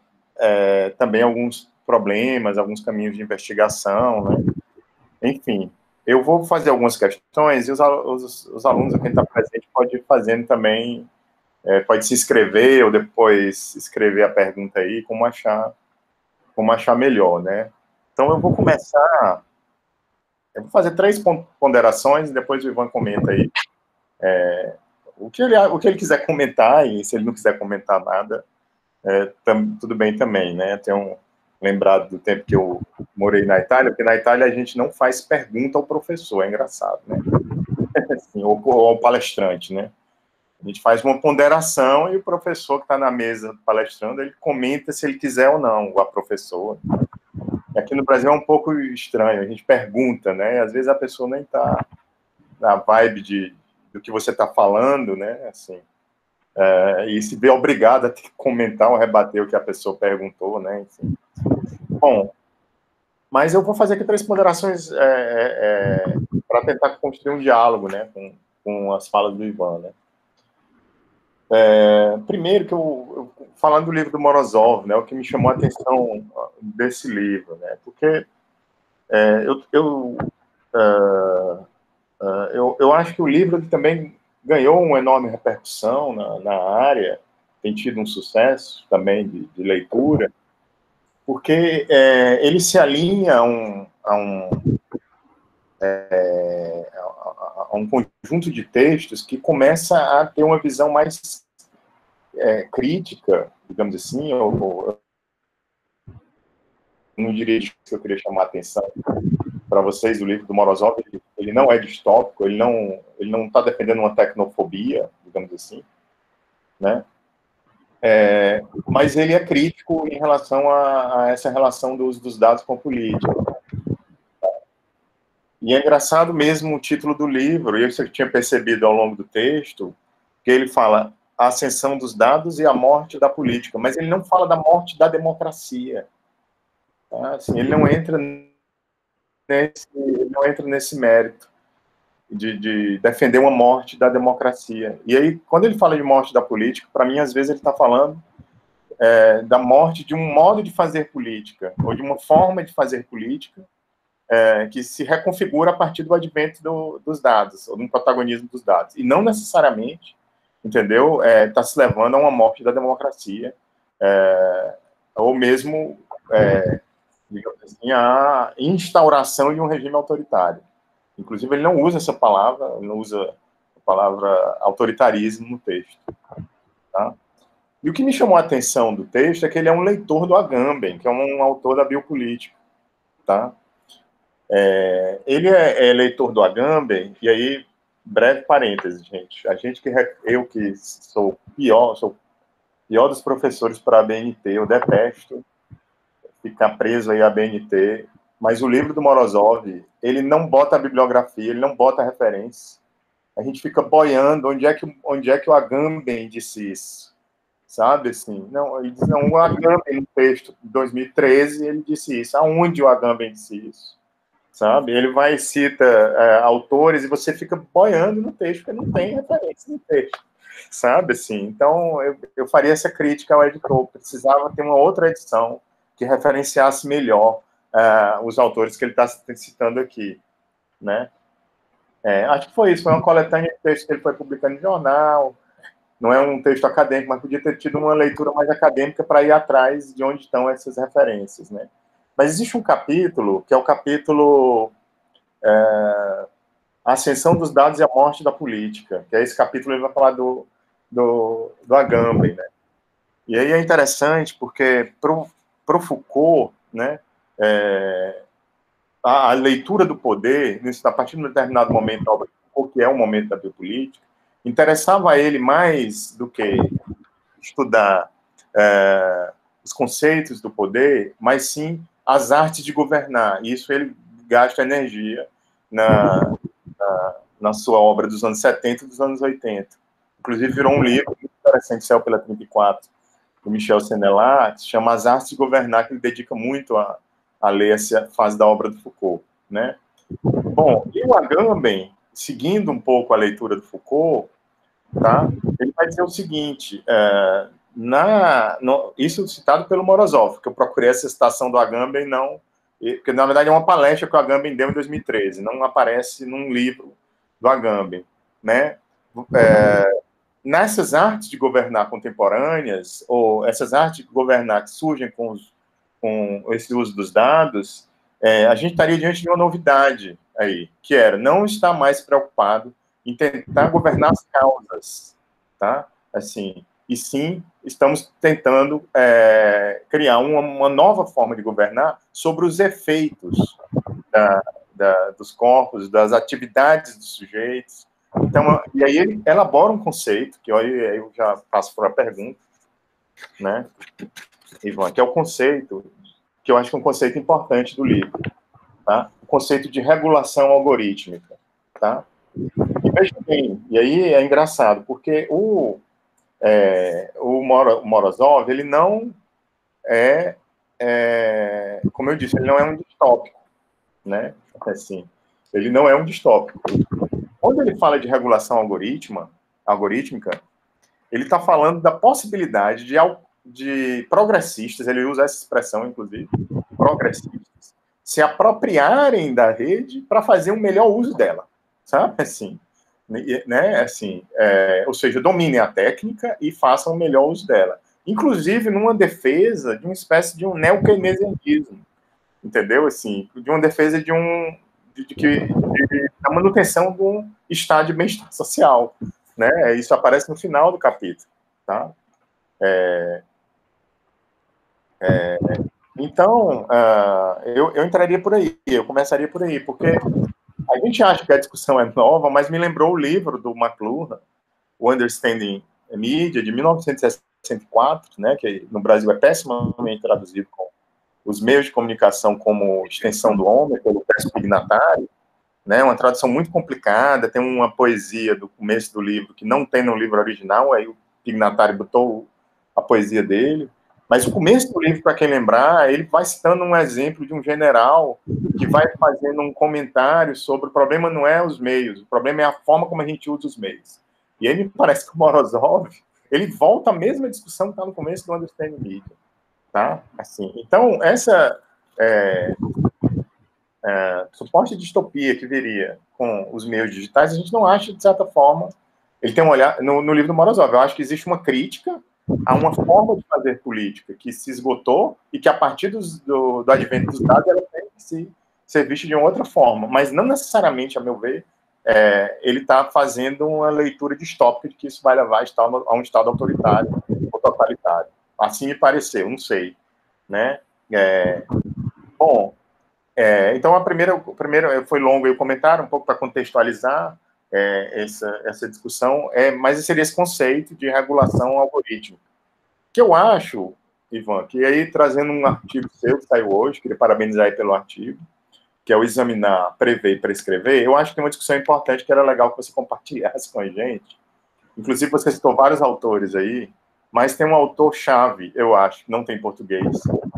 também alguns problemas, alguns caminhos de investigação, né? Enfim, eu vou fazer algumas questões e os alunos, quem está presente, pode ir fazendo também, pode se inscrever ou depois escrever a pergunta aí, como achar melhor, né? Então, eu vou começar... Eu vou fazer 3 ponderações e depois o Ivan comenta aí. O que ele quiser comentar, e se ele não quiser comentar nada, tudo bem também, né? Tenho lembrado do tempo que eu morei na Itália, porque na Itália a gente não faz pergunta ao professor, é engraçado, né? Assim, ou ao palestrante, né? A gente faz uma ponderação e o professor que está na mesa palestrando, ele comenta se ele quiser ou não, a professora. Aqui no Brasil é um pouco estranho, a gente pergunta, né? Às vezes a pessoa nem está na vibe do que você está falando, né? Assim, e se vê obrigado a ter que comentar ou rebater o que a pessoa perguntou, né? Enfim. Bom, mas eu vou fazer aqui 3 ponderações para tentar construir um diálogo, né? Com as falas do Ivan, né? Primeiro, que falando do livro do Morozov, né, o que me chamou a atenção desse livro, né, porque eu acho que o livro também ganhou uma enorme repercussão na área, tem tido um sucesso também de leitura, porque ele se alinha a um conjunto de textos que começa a ter uma visão mais crítica, digamos assim, ou não diria que eu queria chamar a atenção para vocês. O livro do Morozov, ele não é distópico, ele não está defendendo uma tecnofobia, digamos assim, né? Mas ele é crítico em relação a essa relação dos dados com a política. E é engraçado mesmo o título do livro, e eu tinha percebido ao longo do texto, que ele fala a ascensão dos dados e a morte da política, mas ele não fala da morte da democracia. Tá? Assim, ele não entra nesse mérito de defender uma morte da democracia. E aí, quando ele fala de morte da política, para mim, às vezes, ele está falando da morte de um modo de fazer política, ou de uma forma de fazer política, que se reconfigura a partir do advento dos dados, ou do protagonismo dos dados. E não necessariamente entendeu? Está se levando a uma morte da democracia, ou mesmo, digamos assim, a instauração de um regime autoritário. Inclusive, ele não usa essa palavra, ele não usa a palavra autoritarismo no texto. Tá? E o que me chamou a atenção do texto é que ele é um leitor do Agamben, que é um autor da biopolítica. Tá? Ele é leitor do Agamben, e aí, breve parêntese, gente. Eu que sou o pior dos professores para a BNT, eu detesto ficar preso aí à BNT, mas o livro do Morozov, ele não bota a bibliografia, ele não bota a referência. A gente fica boiando onde é que o Agamben disse isso, sabe? Assim, não, ele diz, não, o Agamben, no texto de 2013, ele disse isso. Aonde o Agamben disse isso? Sabe? Ele vai e cita autores e você fica boiando no texto, porque não tem referência no texto, sabe? Assim, então, eu faria essa crítica ao editor. Precisava ter uma outra edição que referenciasse melhor os autores que ele está citando aqui, né? Acho que foi isso, foi uma coletânea de textos que ele foi publicando em jornal, não é um texto acadêmico, mas podia ter tido uma leitura mais acadêmica para ir atrás de onde estão essas referências, né? Mas existe um capítulo, que é o capítulo A Ascensão dos Dados e a Morte da Política, que é esse capítulo, ele vai falar do Agamben, né? E aí é interessante, porque para o Foucault, né, a leitura do poder, a partir de um determinado momento da obra de Foucault, que é o momento da biopolítica, interessava a ele mais do que estudar os conceitos do poder, mas sim as artes de governar. E isso ele gasta energia na sua obra dos anos 70 e dos anos 80. Inclusive virou um livro muito interessante, saiu pela 34, do Michel Senelat, que se chama As Artes de Governar, que ele dedica muito a ler essa fase da obra do Foucault, né? Bom, e o Agamben, seguindo um pouco a leitura do Foucault, tá? Ele vai dizer o seguinte, isso citado pelo Morozov, que eu procurei essa citação do Agamben, porque na verdade é uma palestra que o Agamben deu em 2013, não aparece num livro do Agamben, né? Nessas artes de governar contemporâneas, ou essas artes de governar que surgem com esse uso dos dados, a gente estaria diante de uma novidade aí, que era não estar mais preocupado em tentar governar as causas, tá? Assim, e sim, estamos tentando criar uma nova forma de governar sobre os efeitos dos corpos, das atividades dos sujeitos. Então, e aí ele elabora um conceito, que aí eu já passo para a pergunta, né, Ivan, que é o conceito, que eu acho que é um conceito importante do livro, tá? O conceito de regulação algorítmica, tá? E veja bem, e aí é engraçado, porque o Morozov, ele não como eu disse, ele não é um distópico, né? Assim, ele não é um distópico. Quando ele fala de regulação algorítmica, ele está falando da possibilidade de progressistas, ele usa essa expressão, inclusive, progressistas, se apropriarem da rede para fazer um melhor uso dela, sabe? Assim, né? Assim, ou seja, dominem a técnica e façam o melhor uso dela. Inclusive numa defesa de uma espécie de um neo-keynesianismo, entendeu? Assim, de uma defesa da manutenção de um estado de bem-estar social, né? Isso aparece no final do capítulo, tá? Então, eu entraria por aí, eu começaria por aí, porque a gente acha que a discussão é nova, mas me lembrou o livro do McLuhan, o Understanding Media, de 1964, né, que no Brasil é pessimamente traduzido com os meios de comunicação como extensão do homem, pelo Percy Pignatari, né, uma tradução muito complicada, tem uma poesia do começo do livro que não tem no livro original, aí o Pignatari botou a poesia dele, mas o começo do livro, para quem lembrar, ele vai citando um exemplo de um general que vai fazendo um comentário sobre o problema não é os meios, o problema é a forma como a gente usa os meios. E aí me parece que o Morozov, ele volta à mesma discussão que está no começo do Understanding Media, tá? Assim, então, essa suposta distopia que viria com os meios digitais, a gente não acha, de certa forma, ele tem um olhar, no livro do Morozov, eu acho que existe uma crítica a uma forma de fazer política que se esgotou e que, a partir do advento dos dados, ela tem que ser vista de uma outra forma, mas não necessariamente, a meu ver, ele está fazendo uma leitura distópica de que isso vai levar a um Estado autoritário ou totalitário. Assim me pareceu, não sei. Né? Bom, então o primeiro foi longo o comentário, um pouco para contextualizar essa discussão, mas seria esse conceito de regulação algorítmica, que eu acho, Ivan, que aí trazendo um artigo seu que saiu hoje, queria parabenizar aí pelo artigo, que é o Examinar, Prever e Prescrever, eu acho que tem uma discussão importante que era legal que você compartilhasse com a gente. Inclusive, você citou vários autores aí, mas tem um autor-chave, eu acho, que não tem em português,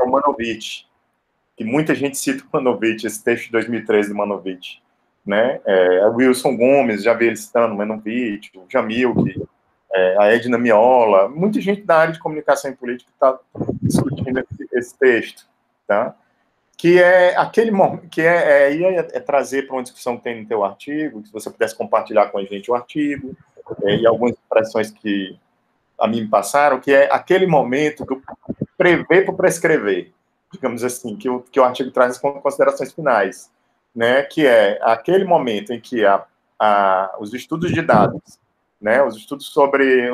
é o Manovich, que muita gente cita o Manovich, esse texto de 2013 do Manovich. Né? Wilson Gomes, já vi ele citando o Manovich, o Jamil, a Edna Miola, muita gente da área de comunicação e política está discutindo esse texto. Tá? Que é aquele momento, que é trazer para uma discussão que tem no teu artigo, se você pudesse compartilhar com a gente o artigo, e algumas impressões que a mim me passaram, que é aquele momento do prever para prescrever, digamos assim, que o artigo traz como considerações finais, né, que é aquele momento em que os estudos de dados, né, os estudos sobre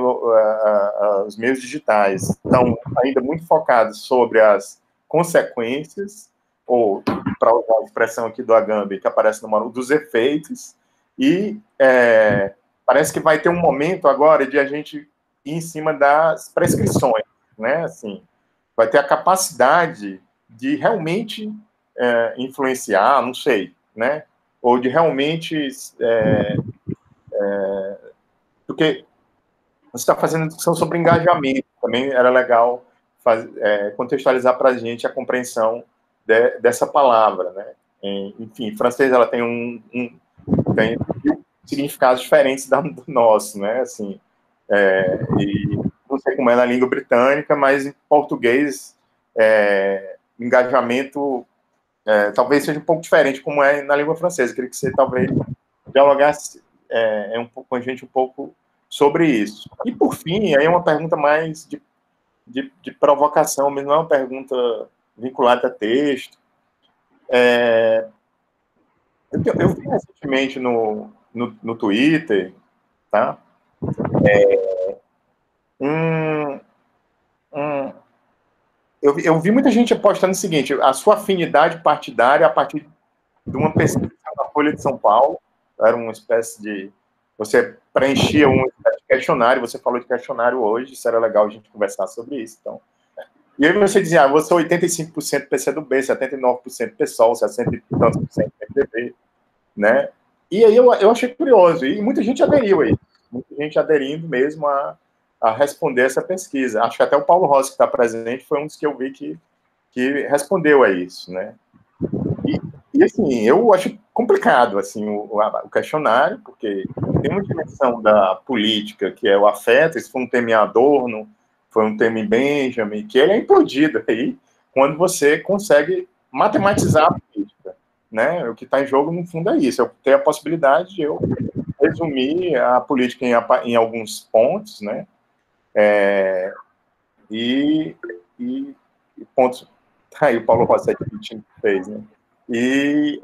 os meios digitais estão ainda muito focados sobre as consequências, ou, para usar a expressão aqui do Agamben, que aparece no manual, dos efeitos, e parece que vai ter um momento agora de a gente ir em cima das prescrições, né, assim, vai ter a capacidade de realmente influenciar, não sei, né, ou de realmente, porque você está fazendo discussão sobre engajamento, também era legal contextualizar para a gente a compreensão dessa palavra, né? Enfim, em francês ela tem tem significados diferentes do nosso, né? Assim, e não sei como é na língua britânica, mas em português engajamento talvez seja um pouco diferente como é na língua francesa. Eu queria que você talvez dialogasse com a gente um pouco sobre isso. E por fim, aí é uma pergunta mais de provocação, mas não é uma pergunta vinculada a texto. Eu vi recentemente no Twitter, tá? Eu vi muita gente apostando o seguinte: a sua afinidade partidária a partir de uma pesquisa na Folha de São Paulo, era uma espécie de... Você preenchia um questionário, você falou de questionário hoje, isso era legal a gente conversar sobre isso, então... E aí você dizia, você é 85% PCdoB, 79% PSOL, 60 e tantos por cento PMDB, né? E aí eu achei curioso, e muita gente aderiu aí, muita gente aderindo mesmo a responder essa pesquisa. Acho que até o Paulo Rossi, que está presente, foi um dos que eu vi que respondeu a isso, né? E assim, eu acho complicado assim, o questionário, porque tem uma dimensão da política, que é o afeto, isso foi um tema em Adorno, foi um tema em Benjamin, que ele é implodido aí, quando você consegue matematizar a política, né? O que está em jogo, no fundo, é isso. Eu tenho a possibilidade de eu resumir a política em alguns pontos, né? E pontos... Aí o Paulo Rossetti fez, né? E,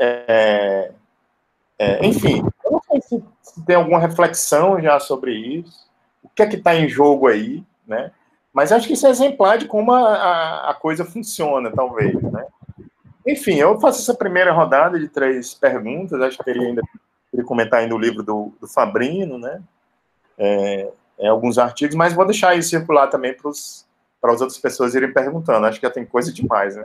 enfim, eu não sei se tem alguma reflexão já sobre isso, o que é que está em jogo aí, né? Mas acho que isso é exemplar de como a coisa funciona, talvez, né? Enfim, eu faço essa primeira rodada de 3 perguntas, acho que queria comentar ainda o livro do Fabrino, né? Alguns artigos, mas vou deixar isso circular também para as outras pessoas irem perguntando, acho que já tem coisa demais, né?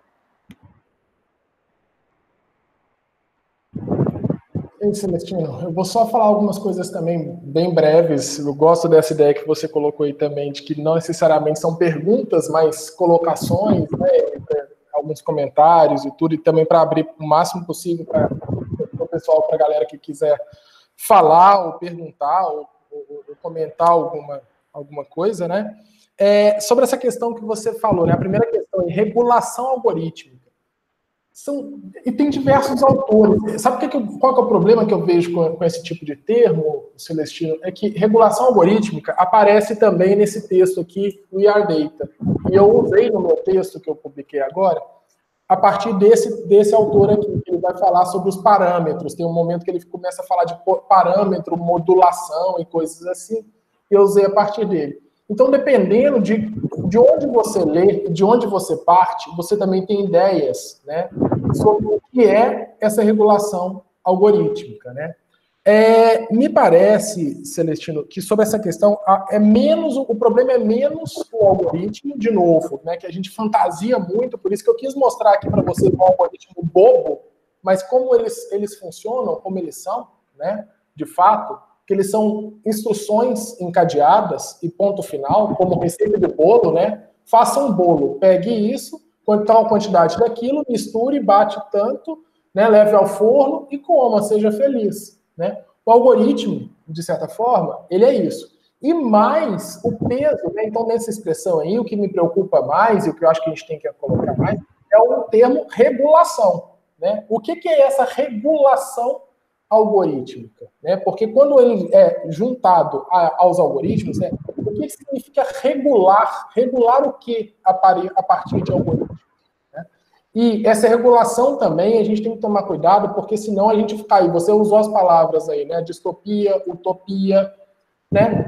Celestino, eu vou só falar algumas coisas também bem breves. Eu gosto dessa ideia que você colocou aí também, de que não necessariamente são perguntas, mas colocações, né, alguns comentários e tudo, e também para abrir o máximo possível para o pessoal, para a galera que quiser falar ou perguntar ou comentar alguma coisa, né? Sobre essa questão que você falou, né? A primeira questão é regulação algorítmica. E tem diversos autores. Sabe qual que é o problema que eu vejo com esse tipo de termo, Celestino? É que regulação algorítmica aparece também nesse texto aqui, We Are Data. E eu usei no meu texto que eu publiquei agora, a partir desse autor aqui, que ele vai falar sobre os parâmetros. Tem um momento que ele começa a falar de parâmetro, modulação e coisas assim, e eu usei a partir dele. Então, dependendo de onde você lê, de onde você parte, você também tem ideias, né, sobre o que é essa regulação algorítmica, né? Me parece, Celestino, que sobre essa questão o problema é menos o algoritmo, de novo, né, que a gente fantasia muito, por isso que eu quis mostrar aqui para vocês um algoritmo bobo, mas como eles funcionam, como eles são, né, de fato, que eles são instruções encadeadas e ponto final, como receita de bolo, né? Faça um bolo, pegue isso, tal quantidade daquilo, misture, bate tanto, né? Leve ao forno e coma, seja feliz, né? O algoritmo, de certa forma, ele é isso. E mais o peso, né? Então, nessa expressão aí, o que me preocupa mais, e o que eu acho que a gente tem que colocar mais, é o termo regulação, né? O que é essa regulação algorítmica, né? Porque quando ele é juntado aos algoritmos, né, o que significa regular? Regular o que a partir de algoritmos? Né? E essa regulação também a gente tem que tomar cuidado, porque senão a gente fica aí. Você usou as palavras aí, né? Distopia, utopia, né?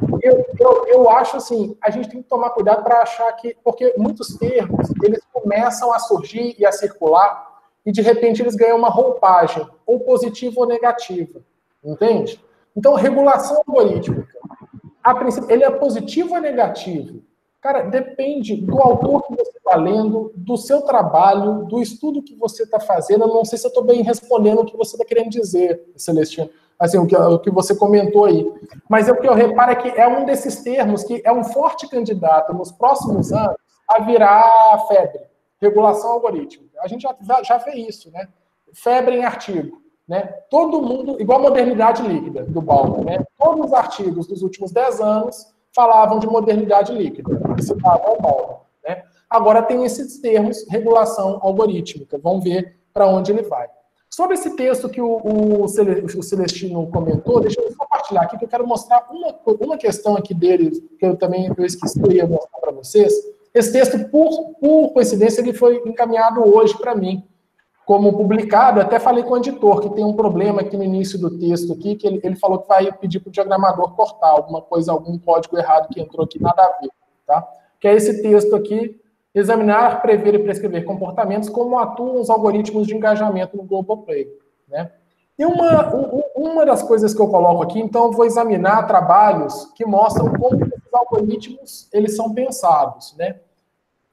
Eu acho assim, a gente tem que tomar cuidado para achar que, porque muitos termos eles começam a surgir e a circular e de repente eles ganham uma roupagem, ou positiva ou negativa, entende? Então, regulação algorítmica, a princípio, ele é positivo ou negativo? Cara, depende do autor que você está lendo, do seu trabalho, do estudo que você está fazendo. Eu não sei se eu estou bem respondendo o que você está querendo dizer, Celestino, assim, o que você comentou aí. Mas o que eu reparo é que é um desses termos que é um forte candidato nos próximos anos a virar febre. Regulação algorítmica. A gente já vê isso, né? Febre em artigo, né? Todo mundo, igual a modernidade líquida do Bauman, né? Todos os artigos dos últimos 10 anos falavam de modernidade líquida, que citavam o Bauman, né? Agora tem esses termos, regulação algorítmica. Vamos ver para onde ele vai. Sobre esse texto que o Celestino comentou, deixa eu compartilhar aqui, que eu quero mostrar uma questão aqui dele, que eu esqueci de mostrar para vocês. Esse texto, por coincidência, ele foi encaminhado hoje para mim, como publicado. Até falei com o editor, que tem um problema aqui no início do texto, aqui, que ele falou que vai pedir para o diagramador cortar alguma coisa, algum código errado que entrou aqui, nada a ver. Tá? Que é esse texto aqui, examinar, prever e prescrever comportamentos, como atuam os algoritmos de engajamento no Globoplay. Né? E uma das coisas que eu coloco aqui, então, eu vou examinar trabalhos que mostram como esses algoritmos eles são pensados, né?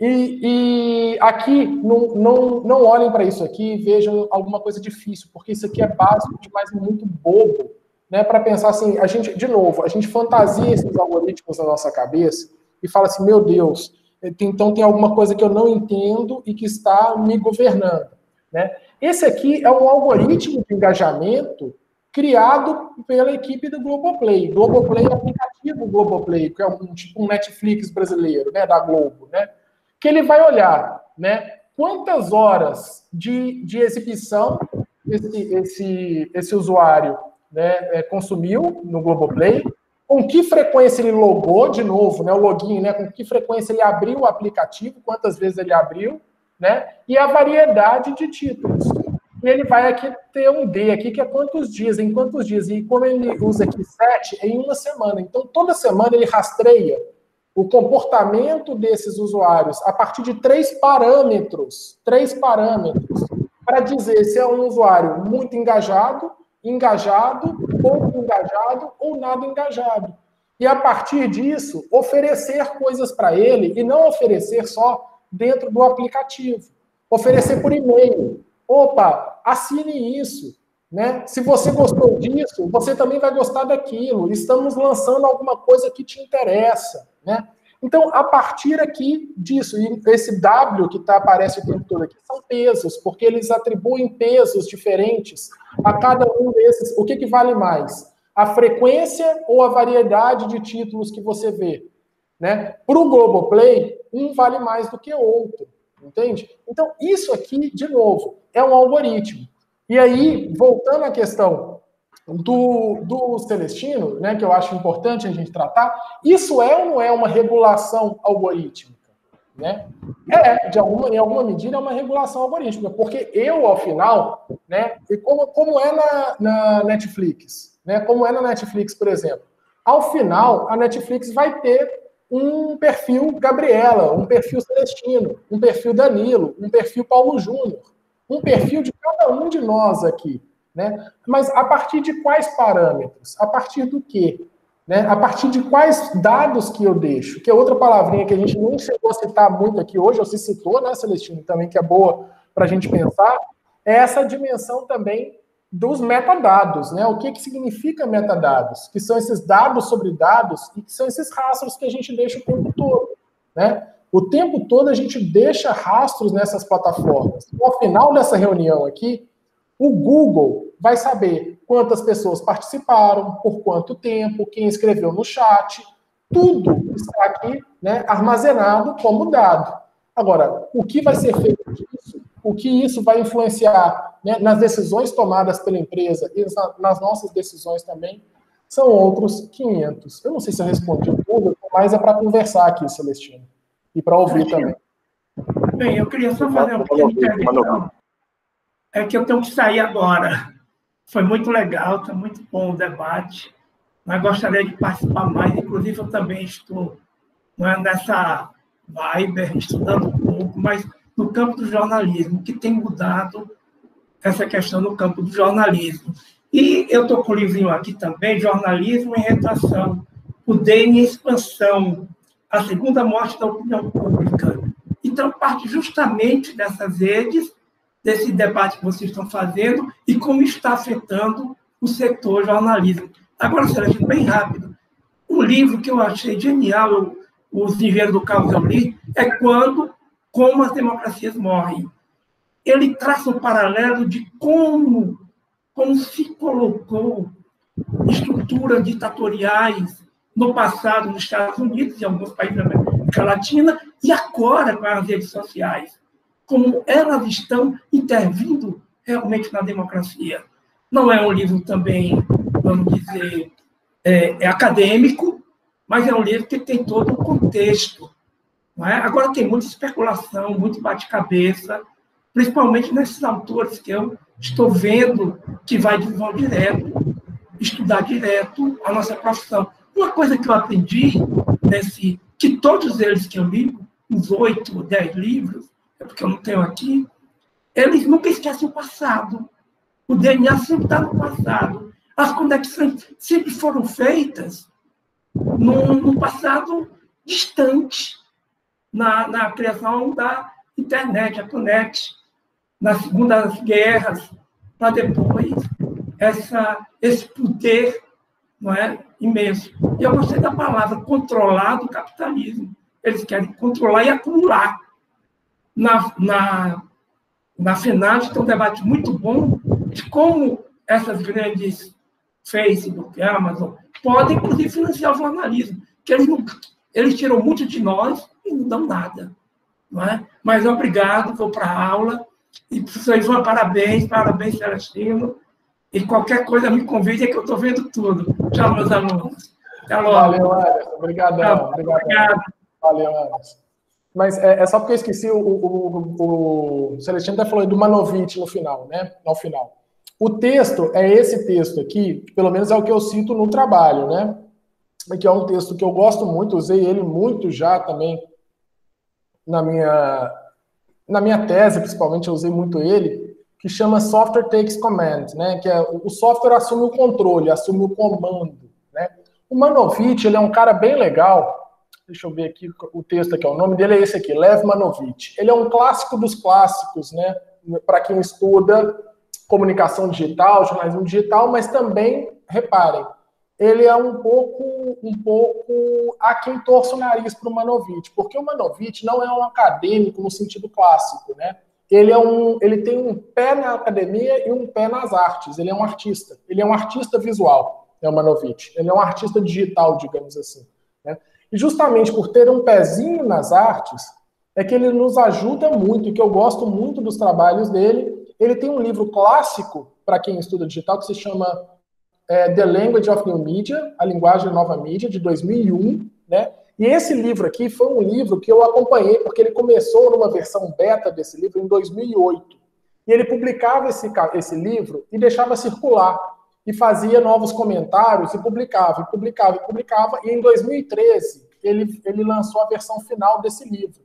E aqui, não olhem para isso aqui e vejam alguma coisa difícil, porque isso aqui é básico demais, muito bobo, né? Para pensar assim, a gente fantasia esses algoritmos na nossa cabeça e fala assim, meu Deus, então tem alguma coisa que eu não entendo e que está me governando, né? Esse aqui é um algoritmo de engajamento criado pela equipe do Globoplay. Globoplay é o aplicativo Globoplay, que é tipo um Netflix brasileiro, né, da Globo, né? Que ele vai olhar, né, quantas horas de exibição esse usuário, né, consumiu no Globoplay, com que frequência ele logou, de novo, né, o login, né, com que frequência ele abriu o aplicativo, quantas vezes ele abriu, né, e a variedade de títulos. E ele vai aqui ter um D aqui, que é quantos dias, em quantos dias. E como ele usa aqui 7, em uma semana. Então, toda semana ele rastreia o comportamento desses usuários a partir de 3 parâmetros, para dizer se é um usuário muito engajado, pouco engajado ou nada engajado. E a partir disso, oferecer coisas para ele e não oferecer só dentro do aplicativo. Oferecer por e-mail. Opa, assine isso. Né? Se você gostou disso, você também vai gostar daquilo. Estamos lançando alguma coisa que te interessa. Né? Então, a partir aqui disso, e esse W que aparece o tempo todo aqui, são pesos, porque eles atribuem pesos diferentes a cada um desses. O que vale mais? A frequência ou a variedade de títulos que você vê? Né? Para o Globoplay, um vale mais do que o outro. entende? Então, isso aqui, de novo, é um algoritmo. E aí, voltando à questão do Celestino, né, que eu acho importante a gente tratar, isso é ou não é uma regulação algorítmica? Né? Em alguma medida, é uma regulação algorítmica, porque eu, ao final, né, e como é na Netflix, né, como é na Netflix, por exemplo, ao final, a Netflix vai ter um perfil Gabriela, um perfil Celestino, um perfil Danilo, um perfil Paulo Júnior, um perfil de cada um de nós aqui, né? Mas a partir de quais parâmetros? A partir do quê? Né? A partir de quais dados que eu deixo? Que é outra palavrinha que a gente não chegou a citar muito aqui hoje, ou se citou, né, Celestino, também, que é boa para a gente pensar, é essa dimensão também dos metadados, né? O que significa metadados? Que são esses dados sobre dados e que são esses rastros que a gente deixa o tempo todo, né? O tempo todo a gente deixa rastros nessas plataformas. E ao final dessa reunião aqui, o Google vai saber quantas pessoas participaram, por quanto tempo, quem escreveu no chat, tudo está aqui, né, armazenado como dado. Agora, o que vai ser feito disso? O que isso vai influenciar, né, nas decisões tomadas pela empresa e nas nossas decisões também, são outros 500. Eu não sei se eu respondi tudo, mas é para conversar aqui, Celestino, e para ouvir também. Bem, eu queria só fazer uma pequena intervenção. É que eu tenho que sair agora. Foi muito legal, está muito bom o debate, mas gostaria de participar mais. Inclusive, eu também estou nessa vibe, estudando um pouco, mas no campo do jornalismo, que tem mudado essa questão no campo do jornalismo. E eu estou com o livrinho aqui também, Jornalismo em Retração, Poder em Expansão, a segunda morte da opinião pública. Então, parte justamente dessas redes, desse debate que vocês estão fazendo e como está afetando o setor jornalismo. Agora, Celestino, bem rápido, um livro que eu achei genial, Os Engenheiros do Caos eu li, é Como as Democracias Morrem. Ele traça um paralelo de como se colocou estruturas ditatoriais no passado nos Estados Unidos e em alguns países da América Latina e agora com as redes sociais. Como elas estão intervindo realmente na democracia. Não é um livro também, vamos dizer, acadêmico, mas é um livro que tem todo um contexto. Não é? Agora tem muita especulação, muito bate-cabeça, principalmente nesses autores que eu estou vendo que vão direto, estudar direto a nossa profissão. Uma coisa que eu aprendi, que todos eles que eu li, uns 8 ou 10 livros, porque eu não tenho aqui, eles nunca esquecem o passado. O DNA sempre está no passado. As conexões sempre foram feitas num passado distante, na criação da internet, a Conect, nas segundas guerras, para depois esse poder, não é, imenso. E eu gostei da palavra controlar do capitalismo. Eles querem controlar e acumular. Na FENAGE tem um debate muito bom de como essas grandes Facebook, Amazon, podem, inclusive, financiar o jornalismo, que eles tiram muito de nós e não dão nada. Não é? Mas obrigado, vou para a aula. E, professor Ivan, parabéns, Celestino. E qualquer coisa me convide, que eu estou vendo tudo. Tchau, meus alunos. Até logo. Valeu, Anderson. Obrigadão. Obrigado. Valeu, Anderson. Mas é só porque eu esqueci, o Celestino até falou do Manovitch no final, né? Ao final. O texto é esse texto aqui, que pelo menos é o que eu cito no trabalho, né? Que é um texto que eu gosto muito, usei ele muito já também na minha tese, principalmente, eu usei muito ele, que chama Software Takes Command, né? Que é o software assume o controle, assume o comando, né? O Manovitch, ele é um cara bem legal. Deixa eu ver aqui o texto aqui, o nome dele é esse aqui, Lev Manovitch. Ele é um clássico dos clássicos, né? Para quem estuda comunicação digital, jornalismo digital, mas também, reparem, ele é um pouco a quem torce o nariz para o Manovitch, porque o Manovitch não é um acadêmico no sentido clássico, né? Ele tem um pé na academia e um pé nas artes, ele é um artista visual, é o Manovitch, ele é um artista digital, digamos assim, né? E justamente por ter um pezinho nas artes, é que ele nos ajuda muito, e que eu gosto muito dos trabalhos dele. Ele tem um livro clássico, para quem estuda digital, que se chama The Language of New Media, A Linguagem da Nova Mídia, de 2001, né? E esse livro aqui foi um livro que eu acompanhei, porque ele começou numa versão beta desse livro em 2008. E ele publicava esse livro e deixava circular, e fazia novos comentários, e publicava, e em 2013 ele lançou a versão final desse livro.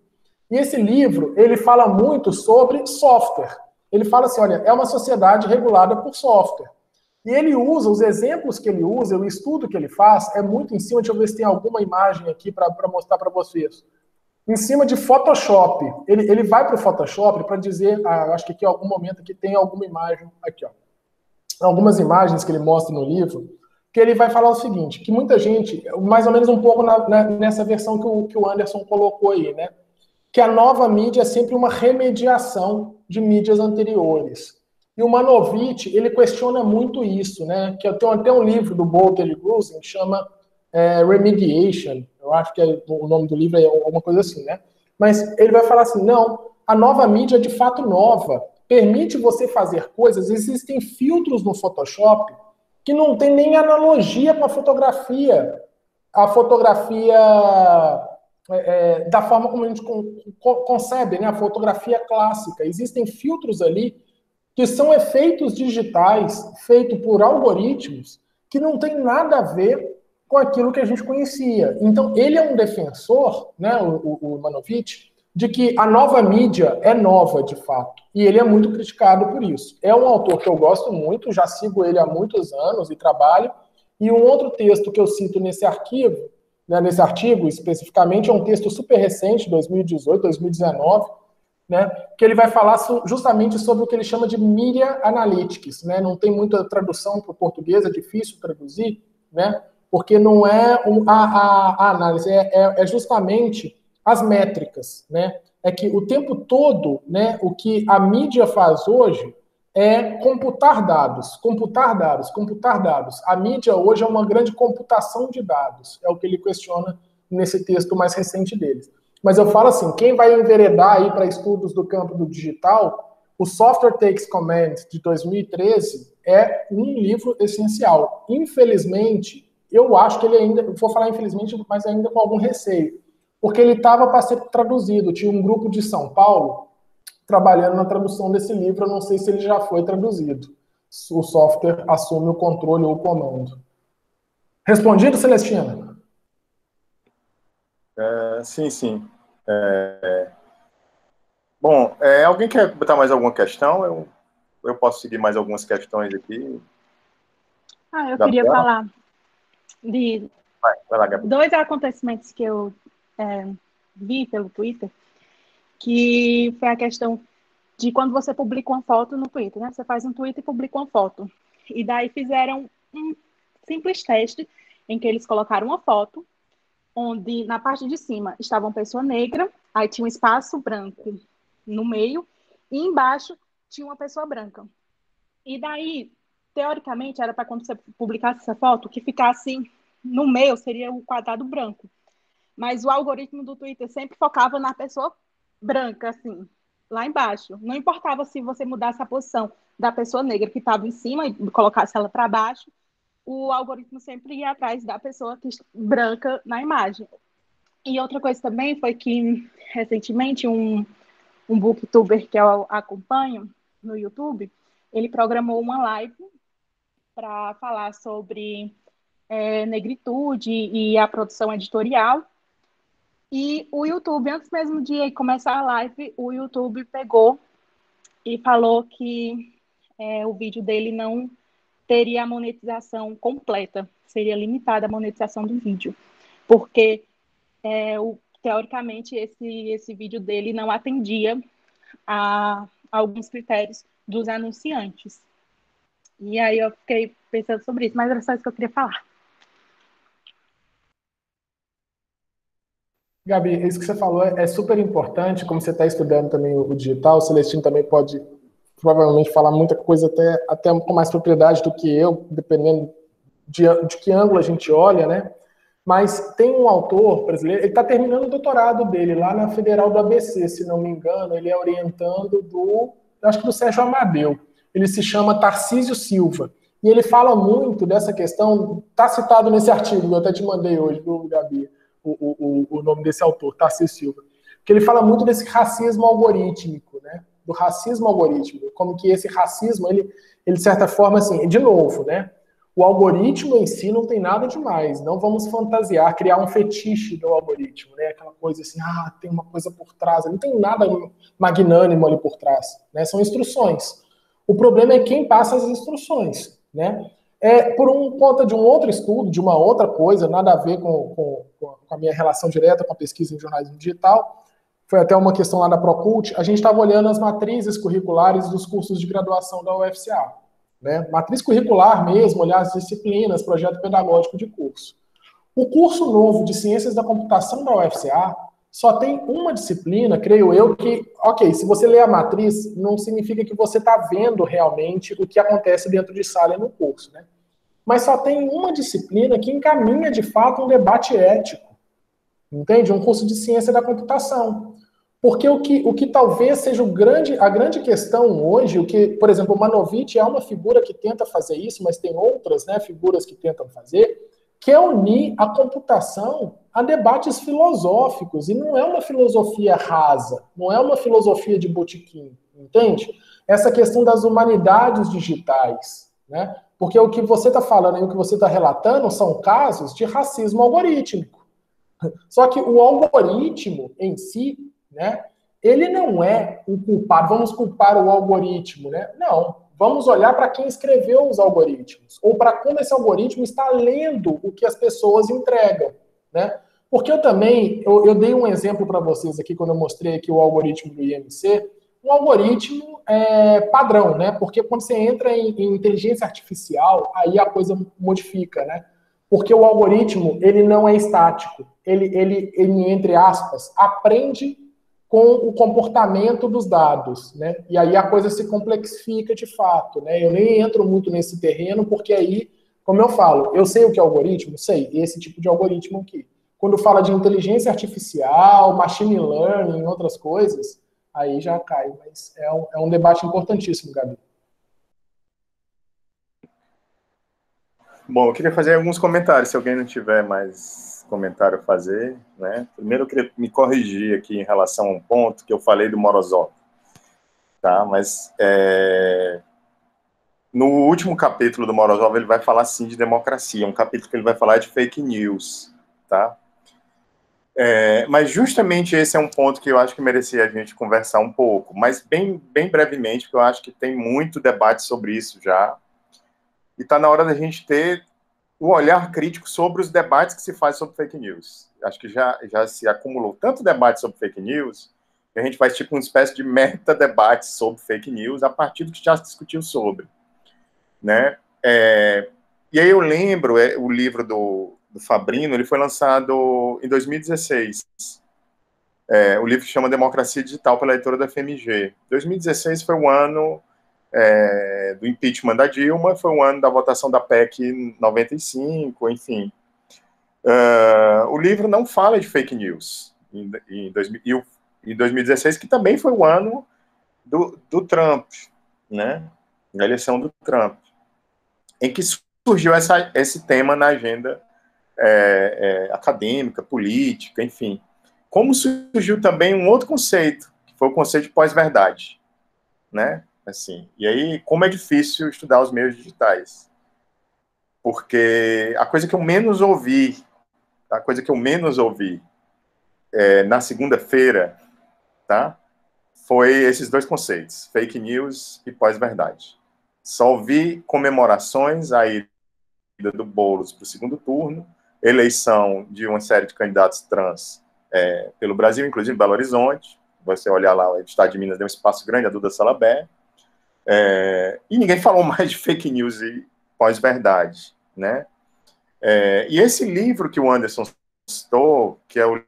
E esse livro, ele fala muito sobre software. Ele fala assim, olha, é uma sociedade regulada por software. E ele usa, os exemplos que ele usa, o estudo que ele faz, é muito em cima, deixa eu ver se tem alguma imagem aqui para mostrar para vocês. Em cima de Photoshop. Ele vai para o Photoshop para dizer, acho que aqui em algum momento aqui tem alguma imagem, aqui ó. Algumas imagens que ele mostra no livro, que ele vai falar o seguinte, que muita gente, mais ou menos um pouco nessa versão que o Anderson colocou aí, né? Que a nova mídia é sempre uma remediação de mídias anteriores. E o Manovich, ele questiona muito isso, né? Que eu tenho até um livro do Bolter e Grusin que chama Remediation, eu acho que o nome do livro é alguma coisa assim, né? Mas ele vai falar assim, não, a nova mídia é de fato nova, permite você fazer coisas, existem filtros no Photoshop que não tem nem analogia com a fotografia da forma como a gente concebe, né? A fotografia clássica. Existem filtros ali que são efeitos digitais feitos por algoritmos que não tem nada a ver com aquilo que a gente conhecia. Então, ele é um defensor, né, o Manovich, de que a nova mídia é nova, de fato. E ele é muito criticado por isso. É um autor que eu gosto muito, já sigo ele há muitos anos e trabalho. E um outro texto que eu cito nesse arquivo, né, nesse artigo especificamente, é um texto super recente, 2018, 2019, né, que ele vai falar justamente sobre o que ele chama de Media Analytics. Né, não tem muita tradução para o português, é difícil traduzir, né, porque não é a análise, é justamente as métricas. Né, é que o tempo todo, né, o que a mídia faz hoje é computar dados. A mídia hoje é uma grande computação de dados, é o que ele questiona nesse texto mais recente dele. Mas eu falo assim, quem vai enveredar aí para estudos do campo do digital, o Software Takes Command, de 2013, é um livro essencial. Infelizmente, eu acho que ele ainda, vou falar infelizmente, mas ainda com algum receio, porque ele estava para ser traduzido, tinha um grupo de São Paulo trabalhando na tradução desse livro, eu não sei se ele já foi traduzido. O software assume o controle ou o comando. Respondido, Celestina? Sim. Bom, alguém quer botar mais alguma questão? Eu posso seguir mais algumas questões aqui. Eu queria falar de vai lá, Gabi. 2 acontecimentos que eu vi pelo Twitter, que foi a questão de quando você publica uma foto no Twitter, né? Você faz um tweet e publica uma foto. E daí fizeram um simples teste em que eles colocaram uma foto onde na parte de cima estava uma pessoa negra, aí tinha um espaço branco no meio, e embaixo tinha uma pessoa branca. E daí, teoricamente, era para quando você publicasse essa foto, que ficasse no meio, seria o quadrado branco. Mas o algoritmo do Twitter sempre focava na pessoa branca, assim, lá embaixo. Não importava se você mudasse a posição da pessoa negra que estava em cima e colocasse ela para baixo, o algoritmo sempre ia atrás da pessoa branca na imagem. E outra coisa também foi que, recentemente, um booktuber que eu acompanho no YouTube, ele programou uma live para falar sobre negritude e a produção editorial. E o YouTube, antes mesmo de começar a live, o YouTube pegou e falou que o vídeo dele não teria a monetização completa, seria limitada a monetização do vídeo, porque teoricamente esse vídeo dele não atendia a alguns critérios dos anunciantes. E aí eu fiquei pensando sobre isso, mas era só isso que eu queria falar. Gabi, isso que você falou é super importante, como você está estudando também o digital, o Celestino também pode provavelmente falar muita coisa até com mais propriedade do que eu, dependendo de que ângulo a gente olha, né? Mas tem um autor brasileiro, ele está terminando o doutorado dele lá na Federal do ABC, se não me engano, ele é orientando acho que do Sérgio Amadeu. Ele se chama Tarcísio Silva. E ele fala muito dessa questão, está citado nesse artigo, eu até te mandei hoje, viu, Gabi, o nome desse autor, Tarcísio Silva, que ele fala muito desse racismo algorítmico, né? Do racismo algorítmico, como que esse racismo, ele de certa forma, assim, de novo, né? O algoritmo em si não tem nada demais, não vamos fantasiar, criar um fetiche do algoritmo, né? Aquela coisa assim, tem uma coisa por trás, não tem nada magnânimo ali por trás, né? São instruções. O problema é quem passa as instruções, né? Conta de um outro estudo, de uma outra coisa, nada a ver com a minha relação direta com a pesquisa em jornalismo digital, foi até uma questão lá da Procult, a gente estava olhando as matrizes curriculares dos cursos de graduação da UFCA, né? Matriz curricular mesmo, olhar as disciplinas, projeto pedagógico de curso. O curso novo de Ciências da Computação da UFCA só tem uma disciplina, creio eu, que, ok, se você lê a matriz, não significa que você está vendo realmente o que acontece dentro de sala e no curso, né? Mas só tem uma disciplina que encaminha, de fato, um debate ético, entende? Um curso de Ciência da Computação. Porque o que talvez seja a grande questão hoje, por exemplo, o Manovich é uma figura que tenta fazer isso, mas tem outras, né, figuras que tentam fazer, que é unir a computação a debates filosóficos, e não é uma filosofia rasa, não é uma filosofia de botequim, entende? Essa questão das humanidades digitais, né? Porque o que você está falando e o que você está relatando são casos de racismo algorítmico. Só que o algoritmo em si, né, ele não é o culpado, vamos culpar o algoritmo, né? Não, vamos olhar para quem escreveu os algoritmos, ou para como esse algoritmo está lendo o que as pessoas entregam, né? Porque eu dei um exemplo para vocês aqui, quando eu mostrei aqui o algoritmo do IMC, um algoritmo padrão, né? Porque quando você entra em inteligência artificial, aí a coisa modifica, né? Porque o algoritmo, ele não é estático, ele entre aspas, aprende com o comportamento dos dados, né? E aí a coisa se complexifica de fato, né? Eu nem entro muito nesse terreno, porque aí, como eu falo, eu sei o que é algoritmo, sei, esse tipo de algoritmo aqui. Quando fala de inteligência artificial, machine learning, outras coisas, aí já cai, mas é um debate importantíssimo, Gabi. Bom, eu queria fazer alguns comentários, se alguém não tiver mais comentário a fazer, né? Primeiro eu queria me corrigir aqui em relação a um ponto que eu falei do Morozov, tá? Mas no último capítulo do Morozov ele vai falar sim de democracia, um capítulo que ele vai falar de fake news, tá? Mas justamente esse é um ponto que eu acho que merecia a gente conversar um pouco, mas bem brevemente, porque eu acho que tem muito debate sobre isso já, e está na hora da gente ter o olhar crítico sobre os debates que se faz sobre fake news. Acho que já se acumulou tanto debate sobre fake news, que a gente faz tipo uma espécie de meta-debate sobre fake news a partir do que já se discutiu sobre, né? E aí eu lembro, o livro do Fabrino, ele foi lançado em 2016. O livro chama Democracia Digital, pela editora da FMG. 2016 foi o ano do impeachment da Dilma, foi o ano da votação da PEC 95, enfim. O livro não fala de fake news em 2016, que também foi o ano do Trump, né? Da eleição do Trump, em que surgiu esse tema na agenda acadêmica, política, enfim. Como surgiu também um outro conceito, que foi o conceito de pós-verdade, né? Assim, e aí, como é difícil estudar os meios digitais. Porque a coisa que eu menos ouvi na segunda-feira, tá? Foi esses dois conceitos, fake news e pós-verdade. Só ouvi comemorações à ida do Boulos para o segundo turno, eleição de uma série de candidatos trans pelo Brasil, inclusive Belo Horizonte. Você olhar lá, o Estado de Minas deu um espaço grande, a Duda Salabé. E ninguém falou mais de fake news e pós-verdade, né? E esse livro que o Anderson citou, que é o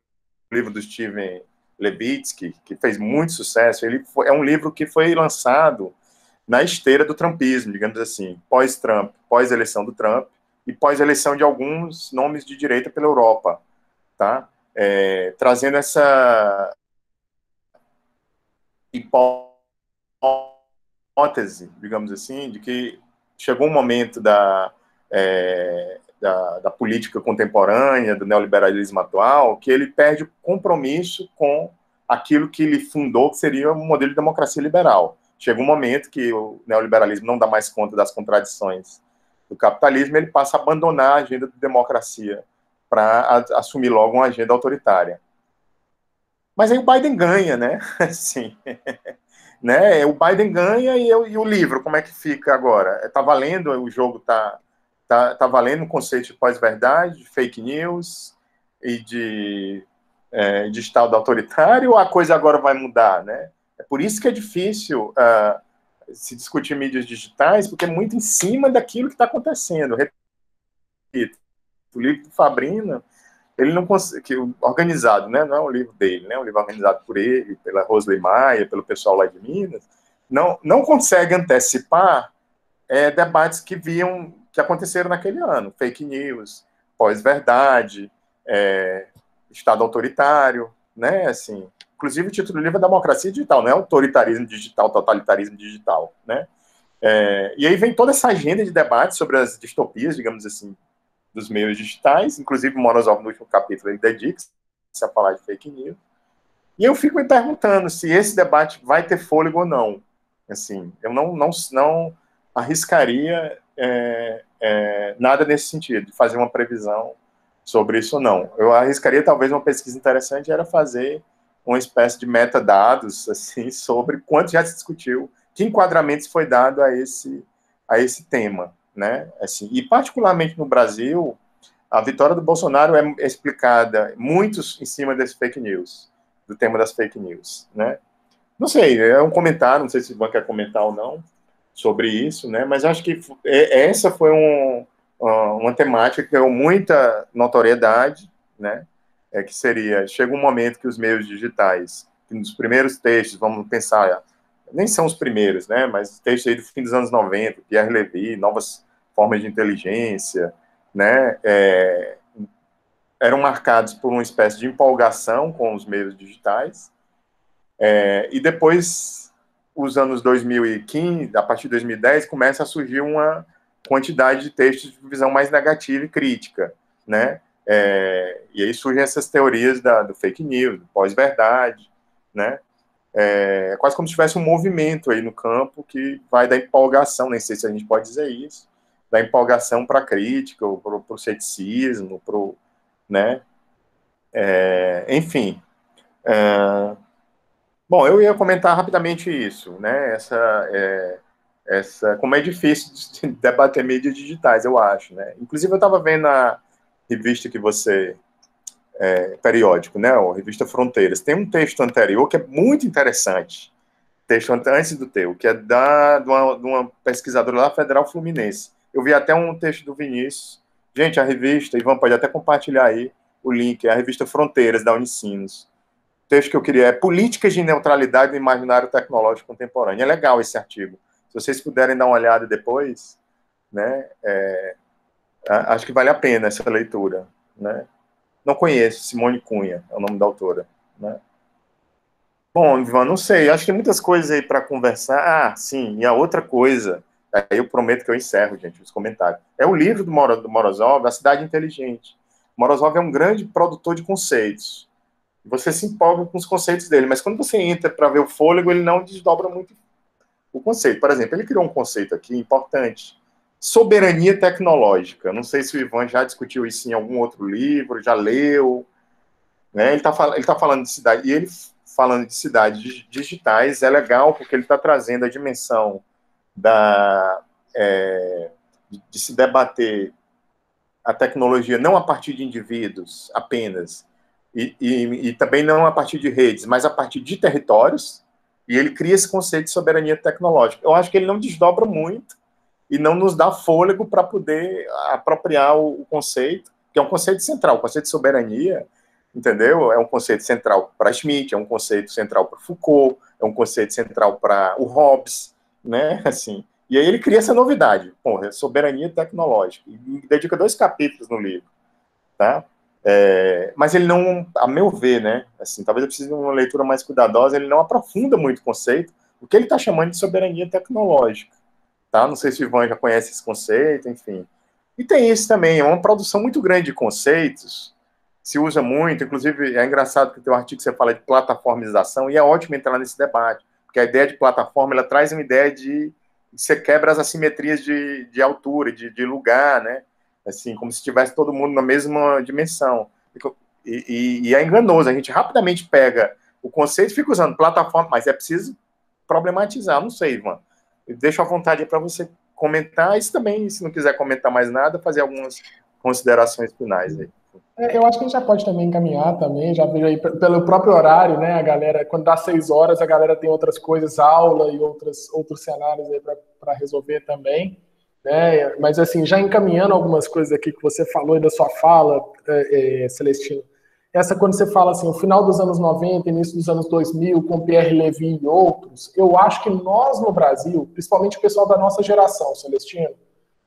livro do Steven Levitsky, que fez muito sucesso, é um livro que foi lançado na esteira do trumpismo, digamos assim, pós-Trump, pós-eleição do Trump, e pós-eleição de alguns nomes de direita pela Europa, tá? Trazendo essa hipótese, digamos assim, de que chegou um momento da política contemporânea, do neoliberalismo atual, que ele perde o compromisso com aquilo que ele fundou, que seria um modelo de democracia liberal. Chega um momento que o neoliberalismo não dá mais conta das contradições do capitalismo, ele passa a abandonar a agenda de democracia para assumir logo uma agenda autoritária. Mas aí o Biden ganha, né? Assim, né? O Biden ganha e o livro, como é que fica agora? Está valendo, o jogo está valendo o conceito de pós-verdade, de fake news e de Estado autoritário, ou a coisa agora vai mudar, né? É por isso que é difícil se discutir mídias digitais, porque é muito em cima daquilo que está acontecendo. Repito, o livro do Fabrino, ele não consegue, organizado, né? Não é um livro dele, né? É um livro organizado por ele, pela Rosley Maia, pelo pessoal lá de Minas, não consegue antecipar debates que aconteceram naquele ano, fake news, pós-verdade, Estado autoritário, né? Assim, inclusive o título do livro é Democracia Digital, não é autoritarismo digital, totalitarismo digital, né? E aí vem toda essa agenda de debate sobre as distopias, digamos assim, dos meios digitais, inclusive o Morozov, no último capítulo, ele dedica-se a falar de fake news. E eu fico me perguntando se esse debate vai ter fôlego ou não. Assim, eu não arriscaria nada nesse sentido, de fazer uma previsão sobre isso ou não. Eu arriscaria, talvez, uma pesquisa interessante era fazer uma espécie de metadados, assim, sobre quanto já se discutiu, que enquadramento foi dado a esse tema, né? Assim, e, particularmente no Brasil, a vitória do Bolsonaro é explicada muito em cima desse fake news, do tema das fake news, né? Não sei, é um comentário, não sei se o Ivan quer comentar ou não sobre isso, né? Mas acho que essa foi uma temática que deu muita notoriedade, né? Que seria, chega um momento que os meios digitais, que nos primeiros textos, vamos pensar, nem são os primeiros, né? Mas textos aí do fim dos anos 90, Pierre Levy, novas formas de inteligência, né? Eram marcados por uma espécie de empolgação com os meios digitais, e depois, os anos 2015, a partir de 2010, começa a surgir uma quantidade de textos de visão mais negativa e crítica, né? E aí surgem essas teorias do fake news, do pós-verdade, né? Quase como se tivesse um movimento aí no campo que vai da empolgação, nem sei se a gente pode dizer isso, da empolgação para a crítica, ou para o ceticismo, né? Enfim. Bom, eu ia comentar rapidamente isso, né? Como é difícil de debater mídias digitais, eu acho, né? Inclusive, eu estava vendo a revista que você... periódico, né? A revista Fronteiras. Tem um texto anterior que é muito interessante, texto antes do teu, que é de uma pesquisadora lá, Federal Fluminense. Eu vi até um texto do Vinícius. Gente, a revista, Ivan pode até compartilhar aí o link, é a revista Fronteiras, da Unicinos. O texto que eu queria é Políticas de Neutralidade no Imaginário Tecnológico Contemporâneo. É legal esse artigo. Se vocês puderem dar uma olhada depois, né, acho que vale a pena essa leitura, né? Não conheço, Simone Cunha é o nome da autora, né? Bom, Ivan, não sei, acho que tem muitas coisas aí para conversar. Sim, e a outra coisa, aí eu prometo que eu encerro, gente, os comentários. É o livro do Morozov, A Cidade Inteligente. Morozov é um grande produtor de conceitos. Você se empolga com os conceitos dele, mas quando você entra para ver o fôlego, ele não desdobra muito o conceito. Por exemplo, ele criou um conceito aqui importante, soberania tecnológica. Não sei se o Ivan já discutiu isso em algum outro livro, já leu, né? Ele tá falando de cidade, e ele falando de cidades digitais é legal, porque ele está trazendo a dimensão de se debater a tecnologia não a partir de indivíduos apenas, e também não a partir de redes, mas a partir de territórios, e ele cria esse conceito de soberania tecnológica. Eu acho que ele não desdobra muito e não nos dá fôlego para poder apropriar o conceito, que é um conceito central. O conceito de soberania, entendeu? É um conceito central para Schmitt, é um conceito central para Foucault, é um conceito central para o Hobbes, né? Assim, E aí ele cria essa novidade, soberania tecnológica, e dedica 2 capítulos no livro, tá? Mas ele não, a meu ver, né, assim, talvez eu precise de uma leitura mais cuidadosa, ele não aprofunda muito o conceito, o que ele está chamando de soberania tecnológica, tá? Não sei se o Ivan já conhece esse conceito, enfim. E tem isso também, é uma produção muito grande de conceitos, se usa muito, inclusive é engraçado que tem um artigo que você fala de plataformização, e é ótimo entrar nesse debate, porque a ideia de plataforma, ela traz uma ideia de você quebra as assimetrias de altura, de lugar, né? Assim, como se estivesse todo mundo na mesma dimensão. E é enganoso, a gente rapidamente pega o conceito e fica usando plataforma, mas é preciso problematizar, não sei, Ivan. Eu deixo à vontade para você comentar, isso também, se não quiser comentar mais nada, fazer algumas considerações finais aí. Eu acho que a gente já pode também encaminhar também, já vejo aí pelo próprio horário, né, a galera, quando dá 6 horas, a galera tem outras coisas, aula e outros cenários aí para resolver também, né, mas assim, já encaminhando algumas coisas aqui que você falou e da sua fala, Celestino, essa quando você fala assim, o final dos anos 90, início dos anos 2000, com Pierre Levy e outros, eu acho que nós no Brasil, principalmente o pessoal da nossa geração, Celestino,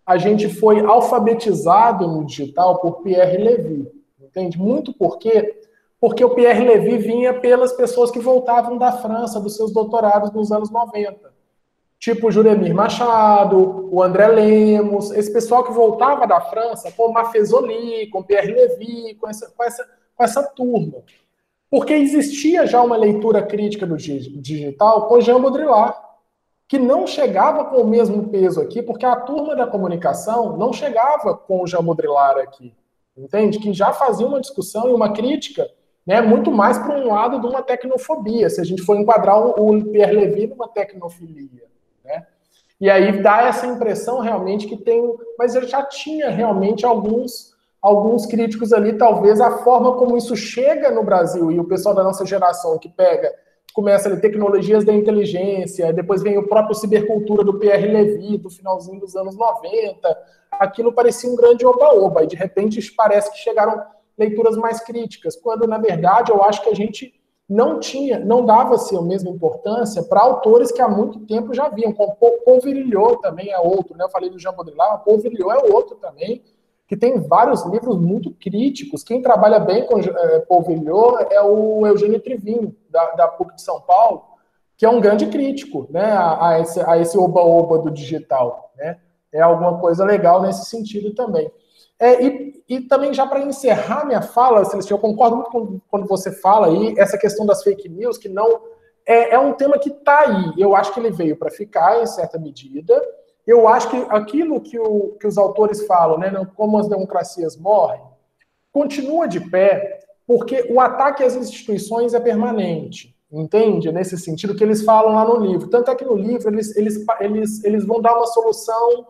a gente foi alfabetizado no digital por Pierre Levy, entende? Muito porque o Pierre Levy vinha pelas pessoas que voltavam da França, dos seus doutorados nos anos 90. Tipo o Juremir Machado, o André Lemos, esse pessoal que voltava da França com o Maffezoli, com o Pierre Levy, com essa turma. Porque existia já uma leitura crítica do digital com Jean Baudrillard, que não chegava com o mesmo peso aqui, porque a turma da comunicação não chegava com o Jean Baudrillard aqui, entende? Que já fazia uma discussão e uma crítica, né, muito mais para um lado de uma tecnofobia, se a gente for enquadrar o Pierre Levy numa tecnofilia, né? E aí dá essa impressão realmente que tem... Mas eu já tinha realmente alguns críticos ali, talvez a forma como isso chega no Brasil, e o pessoal da nossa geração que começa ali, tecnologias da inteligência, depois vem o próprio cibercultura do Pierre Levy, do finalzinho dos anos 90, aquilo parecia um grande oba-oba, e de repente parece que chegaram leituras mais críticas, quando na verdade eu acho que a gente não dava-se a mesma importância para autores que há muito tempo já vinham, como Paul Virilio também é outro, né? Eu falei do Jean Baudrillard, Paul Virilio é outro também, que tem vários livros muito críticos. Quem trabalha bem com Paul Virilio é o Eugênio Trivinho, da PUC de São Paulo, que é um grande crítico, né, a esse oba-oba do digital, né? É alguma coisa legal nesse sentido também. E também, já para encerrar minha fala, Celestino, eu concordo muito quando você fala aí, essa questão das fake news, que não é um tema que está aí. Eu acho que ele veio para ficar, em certa medida. Eu acho que aquilo que os autores falam, né, como as democracias morrem, continua de pé, porque o ataque às instituições é permanente, entende? Nesse sentido que eles falam lá no livro. Tanto é que no livro eles vão dar uma solução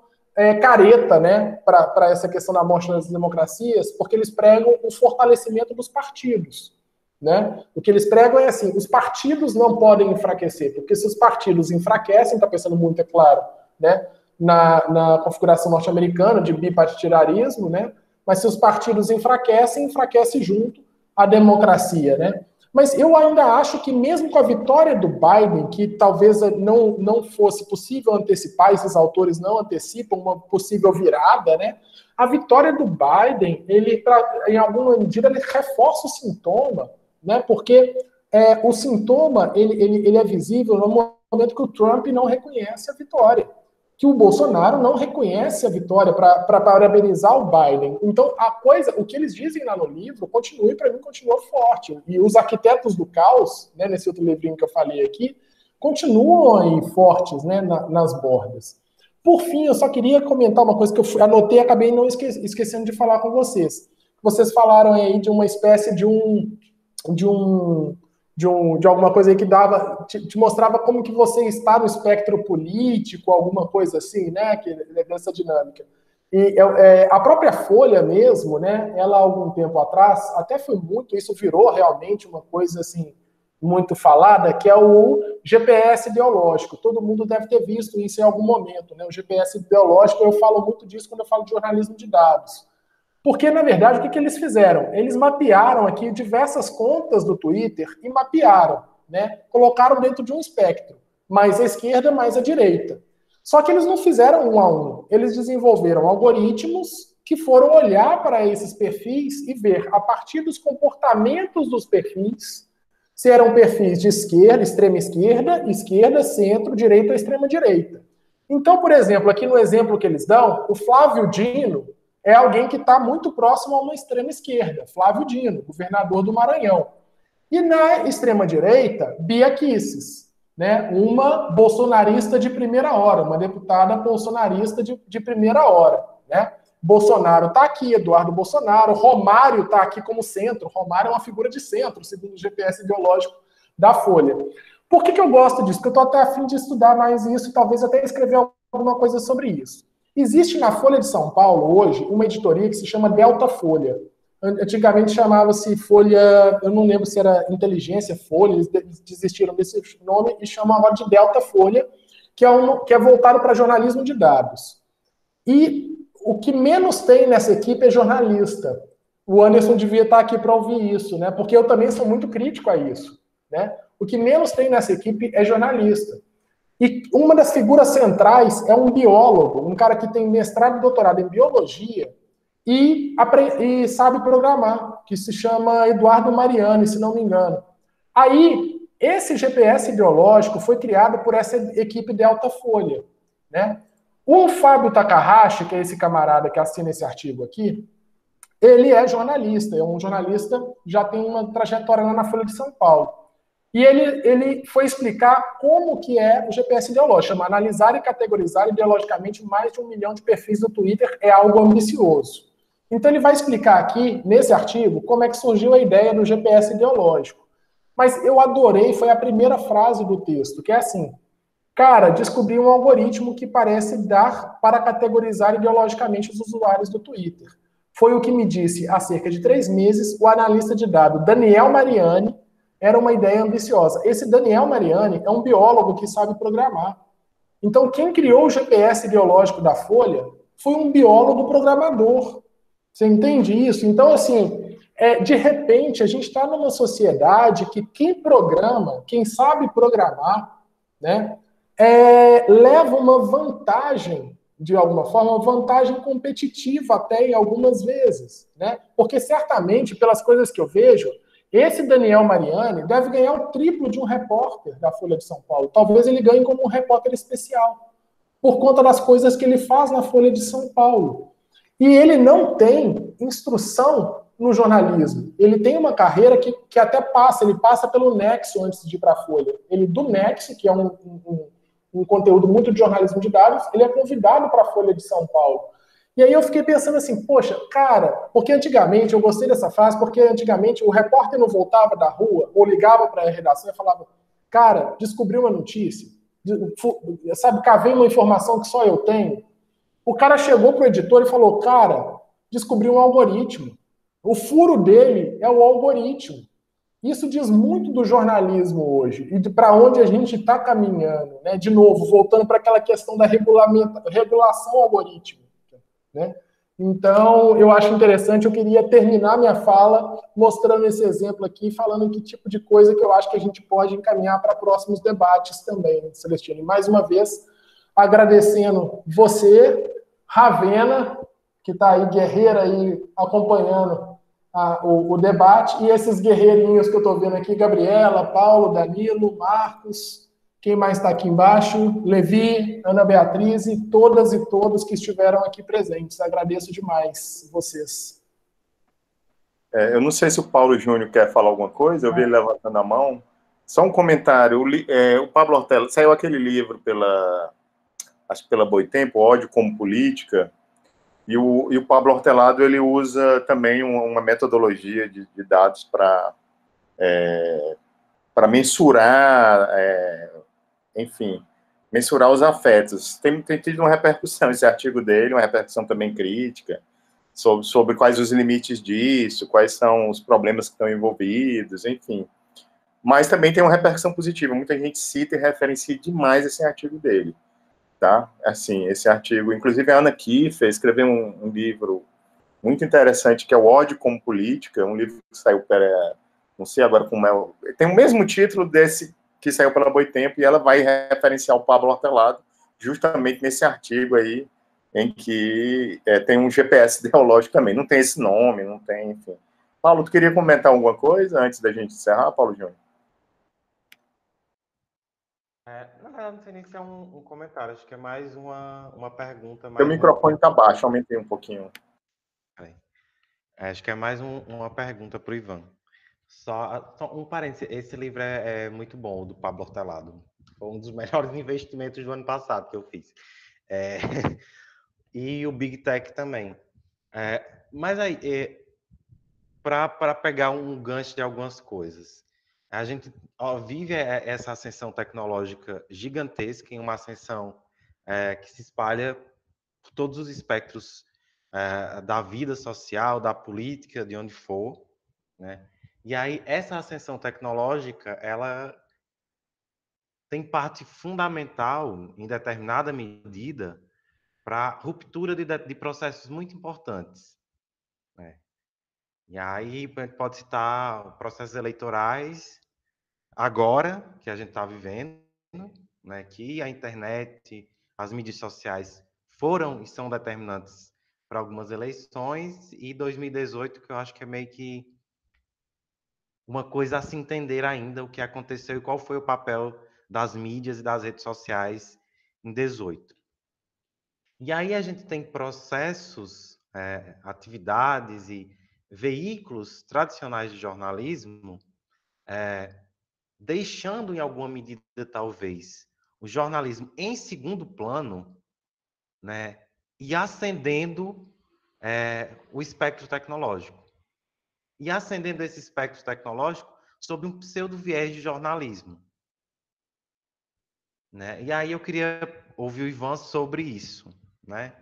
careta, né, para essa questão da morte das democracias, porque eles pregam o fortalecimento dos partidos, né? O que eles pregam é assim, os partidos não podem enfraquecer, porque se os partidos enfraquecem, está pensando muito, é claro, né, na configuração norte-americana de bipartidarismo, né? Mas se os partidos enfraquecem, enfraquece junto a democracia, né? Mas eu ainda acho que mesmo com a vitória do Biden, que talvez não fosse possível antecipar, esses autores não antecipam uma possível virada, né? A vitória do Biden, em alguma medida, ele reforça o sintoma, né? Porque o sintoma ele é visível no momento que o Trump não reconhece a vitória, que o Bolsonaro não reconhece a vitória para parabenizar o Biden. Então, o que eles dizem lá no livro, para mim, continua forte. E os arquitetos do caos, né, nesse outro livrinho que eu falei aqui, continuam aí fortes, né, nas bordas. Por fim, eu só queria comentar uma coisa que eu anotei e acabei não esquecendo de falar com vocês. Vocês falaram aí de uma espécie de alguma coisa aí que te mostrava como que você está no espectro político, alguma coisa assim, né, dessa dinâmica. E a própria Folha mesmo, né, ela há algum tempo atrás, até foi muito, isso virou realmente uma coisa assim, muito falada, que é o GPS ideológico. Todo mundo deve ter visto isso em algum momento, né, o GPS ideológico, eu falo muito disso quando eu falo de jornalismo de dados. Porque, na verdade, o que eles fizeram? Eles mapearam aqui diversas contas do Twitter e mapearam, né? Colocaram dentro de um espectro, mais à esquerda, mais à direita. Só que eles não fizeram um a um. Eles desenvolveram algoritmos que foram olhar para esses perfis e ver, a partir dos comportamentos dos perfis, se eram perfis de esquerda, esquerda, centro, direita ou extrema-direita. Então, por exemplo, aqui no exemplo que eles dão, o Flávio Dino é alguém que está muito próximo a uma extrema-esquerda. Flávio Dino, governador do Maranhão. E na extrema-direita, Bia Kicis, né? Uma bolsonarista de primeira hora, uma deputada bolsonarista de primeira hora, né? Bolsonaro está aqui, Eduardo Bolsonaro, Romário está aqui como centro, Romário é uma figura de centro, segundo o GPS ideológico da Folha. Por que eu gosto disso? Porque eu estou até a fim de estudar mais isso, talvez até escrever alguma coisa sobre isso. Existe na Folha de São Paulo, hoje, uma editoria que se chama Delta Folha. Antigamente chamava-se Folha, eu não lembro se era Inteligência Folha, eles desistiram desse nome e chamam agora de Delta Folha, que é voltado para jornalismo de dados. E o que menos tem nessa equipe é jornalista. O Anderson devia estar aqui para ouvir isso, né? Porque eu também sou muito crítico a isso, né? O que menos tem nessa equipe é jornalista. E uma das figuras centrais é um biólogo, um cara que tem mestrado e doutorado em biologia e sabe programar, que se chama Eduardo Mariani, se não me engano. Aí, esse GPS ideológico foi criado por essa equipe Delta Folha, né? O Fábio Takahashi, que é esse camarada que assina esse artigo aqui, ele é jornalista, é um jornalista, já tem uma trajetória lá na Folha de São Paulo. E ele foi explicar como que é o GPS ideológico, chama analisar e categorizar ideologicamente mais de 1 milhão de perfis do Twitter é algo ambicioso. Então ele vai explicar aqui, nesse artigo, como é que surgiu a ideia do GPS ideológico. Mas eu adorei, foi a primeira frase do texto, que é assim: cara, descobri um algoritmo que parece dar para categorizar ideologicamente os usuários do Twitter. Foi o que me disse há cerca de 3 meses o analista de dados Daniel Mariani. Era uma ideia ambiciosa. Esse Daniel Mariani é um biólogo que sabe programar. Então, quem criou o GPS ideológico da Folha foi um biólogo programador. Você entende isso? Então, assim, de repente, a gente está numa sociedade que quem programa, quem sabe programar, né, leva uma vantagem, de alguma forma, uma vantagem competitiva até em algumas vezes, né? Porque certamente, pelas coisas que eu vejo, esse Daniel Mariani deve ganhar o triplo de um repórter da Folha de São Paulo. Talvez ele ganhe como um repórter especial, por conta das coisas que ele faz na Folha de São Paulo. E ele não tem instrução no jornalismo. Ele tem uma carreira que até ele passa pelo Nexo antes de ir para a Folha. Ele, do Nexo, que é um conteúdo muito de jornalismo de dados, ele é convidado para a Folha de São Paulo. E aí eu fiquei pensando assim, poxa, cara, porque antigamente, eu gostei dessa frase, porque antigamente o repórter não voltava da rua, ou ligava para a redação e falava, cara, descobri uma notícia, sabe, cavei uma informação que só eu tenho. O cara chegou pro editor e falou, cara, descobri um algoritmo. O furo dele é o algoritmo. Isso diz muito do jornalismo hoje e para onde a gente está caminhando, né? De novo, voltando para aquela questão da regulação algorítmica, né? Então, eu acho interessante, eu queria terminar minha fala mostrando esse exemplo aqui, falando que tipo de coisa que eu acho que a gente pode encaminhar para próximos debates também, Celestino. E mais uma vez, agradecendo você, Ravena, que está aí, guerreira, aí, acompanhando o debate, e esses guerreirinhos que eu estou vendo aqui, Gabriela, Paulo, Danilo, Marcos, quem mais está aqui embaixo, Levi, Ana Beatriz, e todas e todos que estiveram aqui presentes. Agradeço demais vocês. Eu não sei se o Paulo Júnior quer falar alguma coisa, eu vi ele levantando a mão. Só um comentário, o Pablo Hortelado, saiu aquele livro acho que pela Boitempo, Ódio como Política, e o Pablo Hortelado, ele usa também uma metodologia de dados para mensurar, enfim, mensurar os afetos. Tem tido uma repercussão, esse artigo dele, uma repercussão também crítica, sobre quais os limites disso, quais são os problemas que estão envolvidos, enfim. Mas também tem uma repercussão positiva. Muita gente cita e referencia demais esse artigo dele. Tá? Assim, esse artigo, inclusive a Ana Kiefer escreveu um livro muito interessante, que é o Ódio como Política, um livro que saiu não sei agora como tem o mesmo título desse que saiu pela Boitempo, e ela vai referenciar o Pablo Hortelado justamente nesse artigo aí, em que tem um GPS ideológico também. Não tem esse nome, não tem, enfim. Paulo, tu queria comentar alguma coisa antes da gente encerrar, Paulo Júnior? Na verdade, não sei nem se é um comentário, acho que é mais uma pergunta. Seu microfone está baixo, aumentei um pouquinho. Acho que é mais uma pergunta para o Ivan. Só um parênteses, esse livro é muito bom, o do Pablo Hortelado. Foi um dos melhores investimentos do ano passado que eu fiz. E o Big Tech também. Mas aí, para pegar um gancho de algumas coisas, a gente vive essa ascensão tecnológica gigantesca, em uma ascensão que se espalha por todos os espectros da vida social, da política, de onde for, né? E aí, essa ascensão tecnológica, ela tem parte fundamental, em determinada medida, para a ruptura de processos muito importantes, né? E aí, a gente pode citar processos eleitorais, agora, que a gente está vivendo, né, que a internet, as mídias sociais foram e são determinantes para algumas eleições, e 2018, que eu acho que é meio que uma coisa a se entender ainda, o que aconteceu e qual foi o papel das mídias e das redes sociais em 2018. E aí a gente tem processos, atividades e veículos tradicionais de jornalismo deixando, em alguma medida, talvez, o jornalismo em segundo plano, né, e ascendendo o espectro tecnológico. E ascendendo esse espectro tecnológico sob um pseudo-viés de jornalismo, né? E aí eu queria ouvir o Ivan sobre isso, né?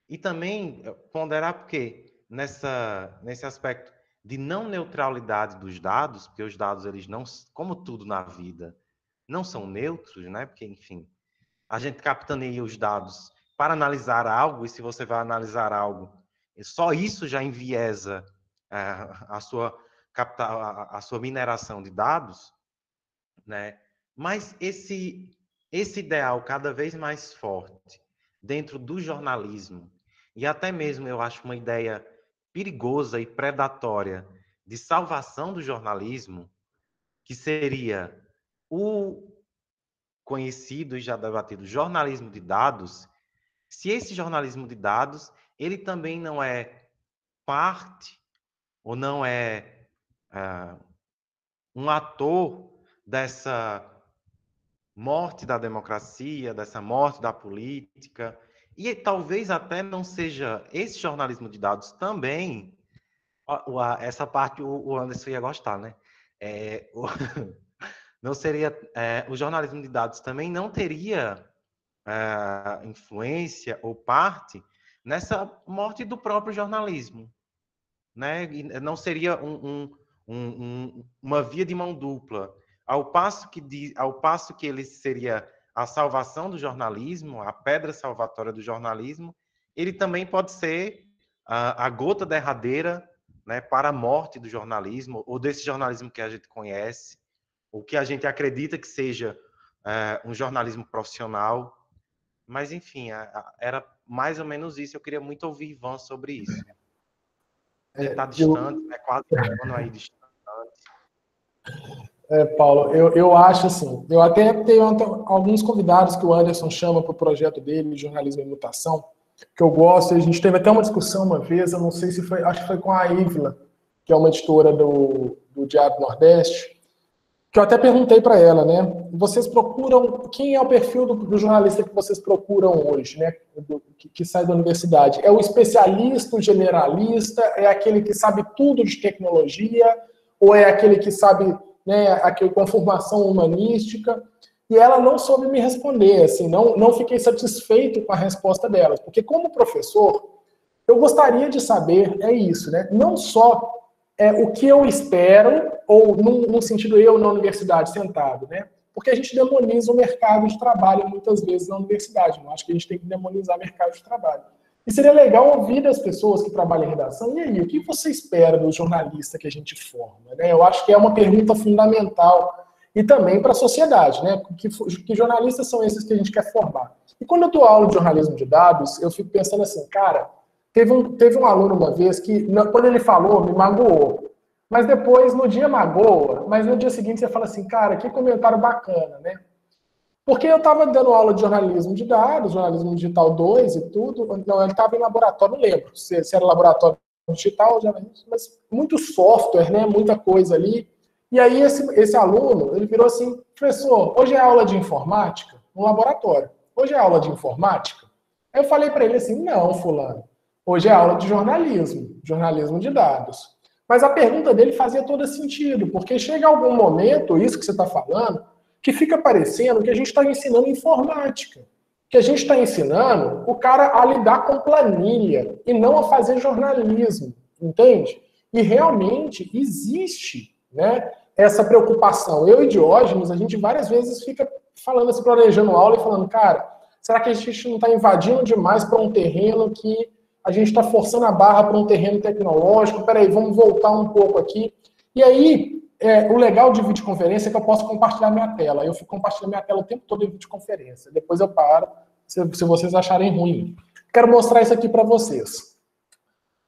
E também ponderar porque nesse aspecto de não neutralidade dos dados, porque os dados, eles não, como tudo na vida, não são neutros, né? Porque, enfim, a gente capitaneia os dados para analisar algo, e se você vai analisar algo, só isso já enviesa a sua mineração de dados, né? Mas esse ideal cada vez mais forte dentro do jornalismo, e até mesmo eu acho uma ideia perigosa e predatória de salvação do jornalismo, que seria o conhecido e já debatido jornalismo de dados, se esse jornalismo de dados, ele também não é parte, ou não é um ator dessa morte da democracia, dessa morte da política, e talvez até não seja esse jornalismo de dados também, essa parte o Anderson ia gostar, né? Não seria, o jornalismo de dados também não teria influência ou parte nessa morte do próprio jornalismo, né? E não seria uma via de mão dupla, ao passo que ele seria a salvação do jornalismo, a pedra salvatória do jornalismo, ele também pode ser a gota derradeira, né, para a morte do jornalismo, ou desse jornalismo que a gente conhece, ou que a gente acredita que seja um jornalismo profissional. Mas, enfim, era mais ou menos isso. Eu queria muito ouvir Ivan sobre isso. Ele está distante, né? Quase um ano aí distante. Paulo, eu acho assim, eu até tenho alguns convidados que o Anderson chama para o projeto dele, Jornalismo em Mutação, que eu gosto. A gente teve até uma discussão uma vez, eu não sei se foi, acho que foi com a Ivla, que é uma editora do Diário do Nordeste, que eu até perguntei para ela, né? Vocês procuram, quem é o perfil do jornalista que vocês procuram hoje, né? Que sai da universidade? É o especialista, o generalista? É aquele que sabe tudo de tecnologia? Ou é aquele que sabe, né, aquele com formação humanística? E ela não soube me responder, assim, não fiquei satisfeito com a resposta dela, porque como professor, eu gostaria de saber, é isso, né? Não só o que eu espero, ou num sentido eu na universidade sentado, né? Porque a gente demoniza o mercado de trabalho muitas vezes na universidade. Eu acho que a gente tem que demonizar o mercado de trabalho. E seria legal ouvir das pessoas que trabalham em redação, e aí, o que você espera do jornalista que a gente forma, né? Eu acho que é uma pergunta fundamental. e também para a sociedade, né? Que jornalistas são esses que a gente quer formar? E quando eu dou aula de jornalismo de dados, eu fico pensando assim, cara, teve um aluno uma vez que, quando ele falou, me magoou. Mas depois, no dia magoa, mas no dia seguinte você fala assim, cara, que comentário bacana, né? Porque eu estava dando aula de jornalismo de dados, jornalismo digital 2 e tudo. Não, ele estava em laboratório, não lembro se era laboratório digital, mas muito software, né? Muita coisa ali. E aí esse aluno, ele virou assim, professor, hoje é aula de informática? No laboratório. Hoje é aula de informática? Aí eu falei para ele assim, não, fulano. Hoje é aula de jornalismo de dados. Mas a pergunta dele fazia todo sentido, porque chega algum momento, isso que você está falando, que fica parecendo que a gente está ensinando informática. Que a gente está ensinando o cara a lidar com planilha e não a fazer jornalismo, entende? E realmente existe, né, essa preocupação. Eu e Diógenes, a gente várias vezes fica falando assim, planejando aula e falando, cara, será que a gente não está invadindo demais para um terreno que a gente está forçando a barra para um terreno tecnológico? Peraí, vamos voltar um pouco aqui. E aí, o legal de videoconferência é que eu posso compartilhar minha tela. Eu fico compartilhando minha tela o tempo todo em videoconferência. Depois eu paro, se vocês acharem ruim. Quero mostrar isso aqui para vocês.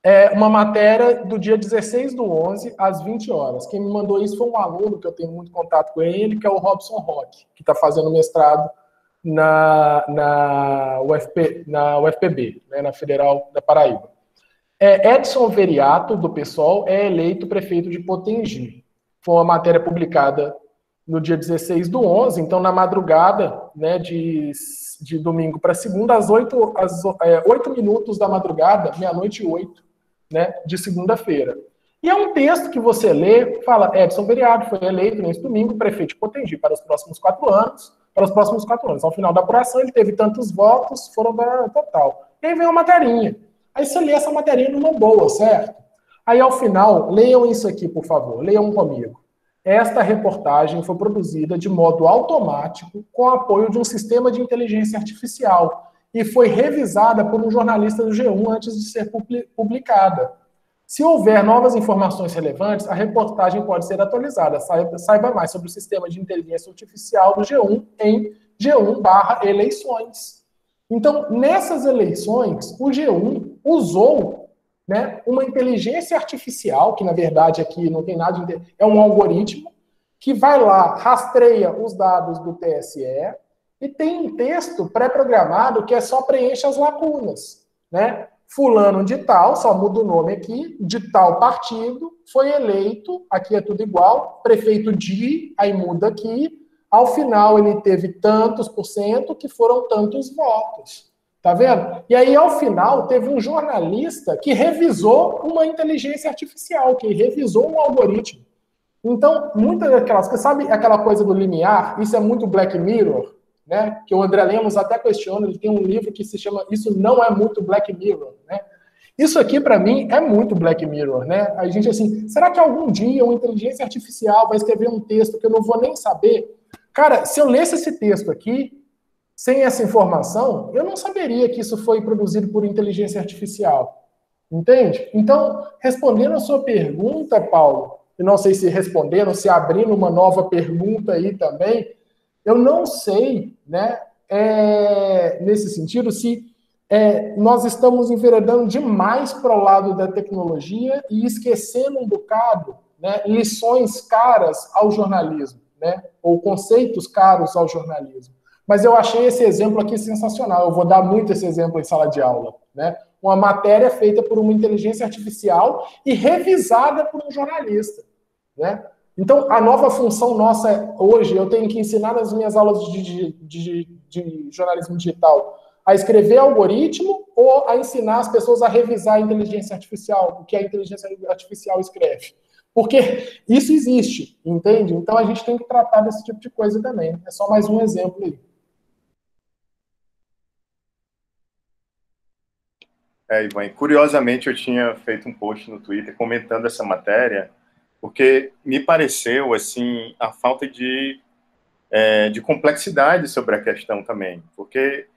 É uma matéria do dia 16/11, às 20 horas. Quem me mandou isso foi um aluno, que eu tenho muito contato com ele, que é o Robson Roque, que está fazendo mestrado na UFPB, né, na Federal da Paraíba. Edson Veriato, do PSOL, é eleito prefeito de Potengi. Foi uma matéria publicada no dia 16/11, então na madrugada, né, de domingo para segunda, às 8 minutos da madrugada, 00:08, né, de segunda-feira. E é um texto que você lê, fala, Edson Veriato foi eleito nesse domingo prefeito de Potengi para os próximos 4 anos, Ao final da apuração, ele teve tantos votos, foram para total. E aí vem uma materinha. Aí você lê essa materinha numa boa, certo? Aí, ao final, leiam isso aqui, por favor. Leiam comigo. Esta reportagem foi produzida de modo automático com o apoio de um sistema de inteligência artificial e foi revisada por um jornalista do G1 antes de ser publicada. Se houver novas informações relevantes, a reportagem pode ser atualizada. Saiba mais sobre o sistema de inteligência artificial do G1 em G1/eleições. Então, nessas eleições, o G1 usou, né, uma inteligência artificial, que na verdade aqui não tem nada de... É um algoritmo que vai lá, rastreia os dados do TSE e tem um texto pré-programado que só preenche as lacunas, né? Fulano de tal, só muda o nome aqui, de tal partido, foi eleito, aqui é tudo igual, prefeito de, aí muda aqui, ao final ele teve tantos %, que foram tantos votos. Tá vendo? E aí, ao final, teve um jornalista que revisou uma inteligência artificial, que revisou um algoritmo. Então, muitas daquelas... Você sabe aquela coisa do limiar? Isso é muito Black Mirror, né? Que o André Lemos até questiona, ele tem um livro que se chama Isso Não É Muito Black Mirror, né? Isso aqui, para mim, é muito Black Mirror, né? A gente, assim, será que algum dia uma inteligência artificial vai escrever um texto que eu não vou nem saber? Cara, se eu lesse esse texto aqui, sem essa informação, eu não saberia que isso foi produzido por inteligência artificial. Entende? Então, respondendo a sua pergunta, Paulo, eu não sei se respondendo, se abrindo uma nova pergunta aí também, eu não sei, né, nesse sentido, se nós estamos enveredando demais para o lado da tecnologia e esquecendo um bocado, né, lições caras ao jornalismo, né, ou conceitos caros ao jornalismo. Mas eu achei esse exemplo aqui sensacional. Eu vou dar muito esse exemplo em sala de aula, né? Uma matéria feita por uma inteligência artificial e revisada por um jornalista, né? Então, a nova função nossa hoje, eu tenho que ensinar nas minhas aulas de jornalismo digital a escrever algoritmo ou a ensinar as pessoas a revisar a inteligência artificial, o que a inteligência artificial escreve. Porque isso existe, entende? Então, a gente tem que tratar desse tipo de coisa também. É só mais um exemplo aí. Ivan, curiosamente eu tinha feito um post no Twitter comentando essa matéria, porque me pareceu, assim, a falta de complexidade sobre a questão também, porque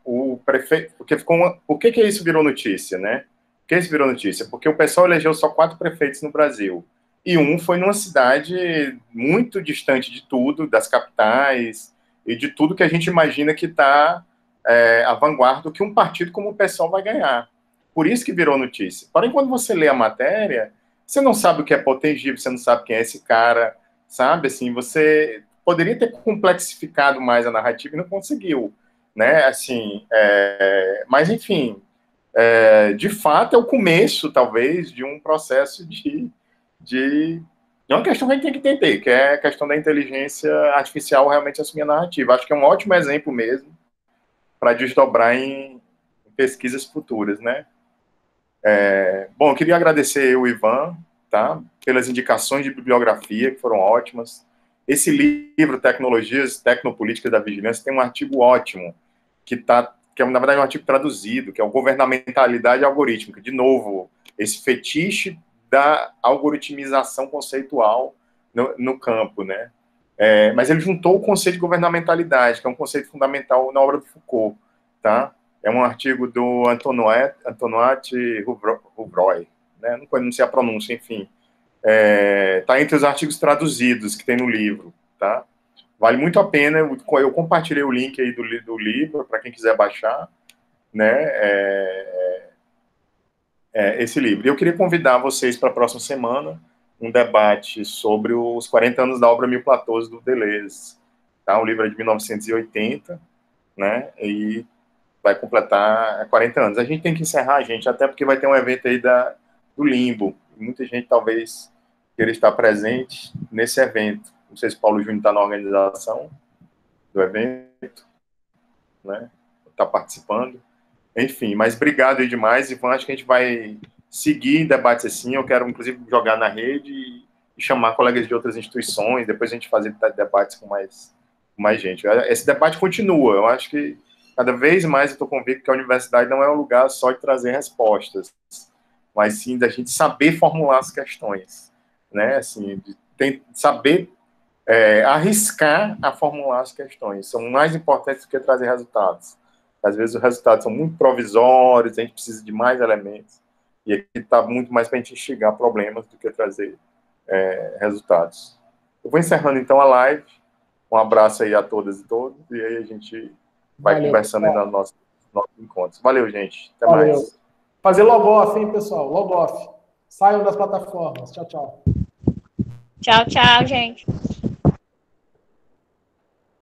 o prefeito... Por que isso virou notícia, né? Por que isso virou notícia? Porque o PSOL elegeu só 4 prefeitos no Brasil, e um foi numa cidade muito distante de tudo, das capitais, e de tudo que a gente imagina que está à vanguarda, que um partido como o PSOL vai ganhar. Por isso que virou notícia. Porém, quando você lê a matéria, você não sabe o que é Potengível, você não sabe quem é esse cara, sabe? Assim, você poderia ter complexificado mais a narrativa e não conseguiu, né? Assim, mas, enfim, de fato, é o começo, talvez, de um processo de uma questão que a gente tem que entender, que é a questão da inteligência artificial realmente assumir a narrativa. Acho que é um ótimo exemplo mesmo para desdobrar em pesquisas futuras, né? Bom, eu queria agradecer o Ivan, tá? Pelas indicações de bibliografia, que foram ótimas. Esse livro, Tecnologias Tecnopolíticas da Vigilância, tem um artigo ótimo, que é, na verdade, um artigo traduzido, que é o Governamentalidade Algorítmica. De novo, esse fetiche da algoritmização conceitual no campo, né? Mas ele juntou o conceito de governamentalidade, que é um conceito fundamental na obra do Foucault, tá? É um artigo do Antonote Rouvroi, né? Não pronunciar a pronúncia, enfim. Tá entre os artigos traduzidos que tem no livro, tá? Vale muito a pena. Eu compartilhei o link aí do livro para quem quiser baixar, né? Esse livro. E eu queria convidar vocês para a próxima semana um debate sobre os 40 anos da obra Mil Platôs do Deleuze. Tá? O livro é de 1980, né? E vai completar 40 anos. A gente tem que encerrar, gente, até porque vai ter um evento aí do Limbo. Muita gente talvez queira estar presente nesse evento. Não sei se o Paulo Júnior está na organização do evento, né? Está participando. Enfim, mas obrigado aí demais, Ivan. Acho que a gente vai seguir debates assim. Eu quero, inclusive, jogar na rede e chamar colegas de outras instituições. Depois a gente fazer debates com mais gente. Esse debate continua. Eu acho que cada vez mais eu estou convicto que a universidade não é um lugar só de trazer respostas, mas sim da gente saber formular as questões, né? Assim, de saber arriscar a formular as questões. São mais importantes do que trazer resultados. Às vezes os resultados são muito provisórios, a gente precisa de mais elementos. E aqui está muito mais para a gente enxergar problemas do que trazer resultados. Eu vou encerrando então a live. Um abraço aí a todas e todos. E aí a gente vai conversando aí nos nossos encontros. Valeu, gente. Até mais. Fazer log-off, hein, pessoal? Log-off. Saiam das plataformas. Tchau, tchau. Tchau, tchau, gente.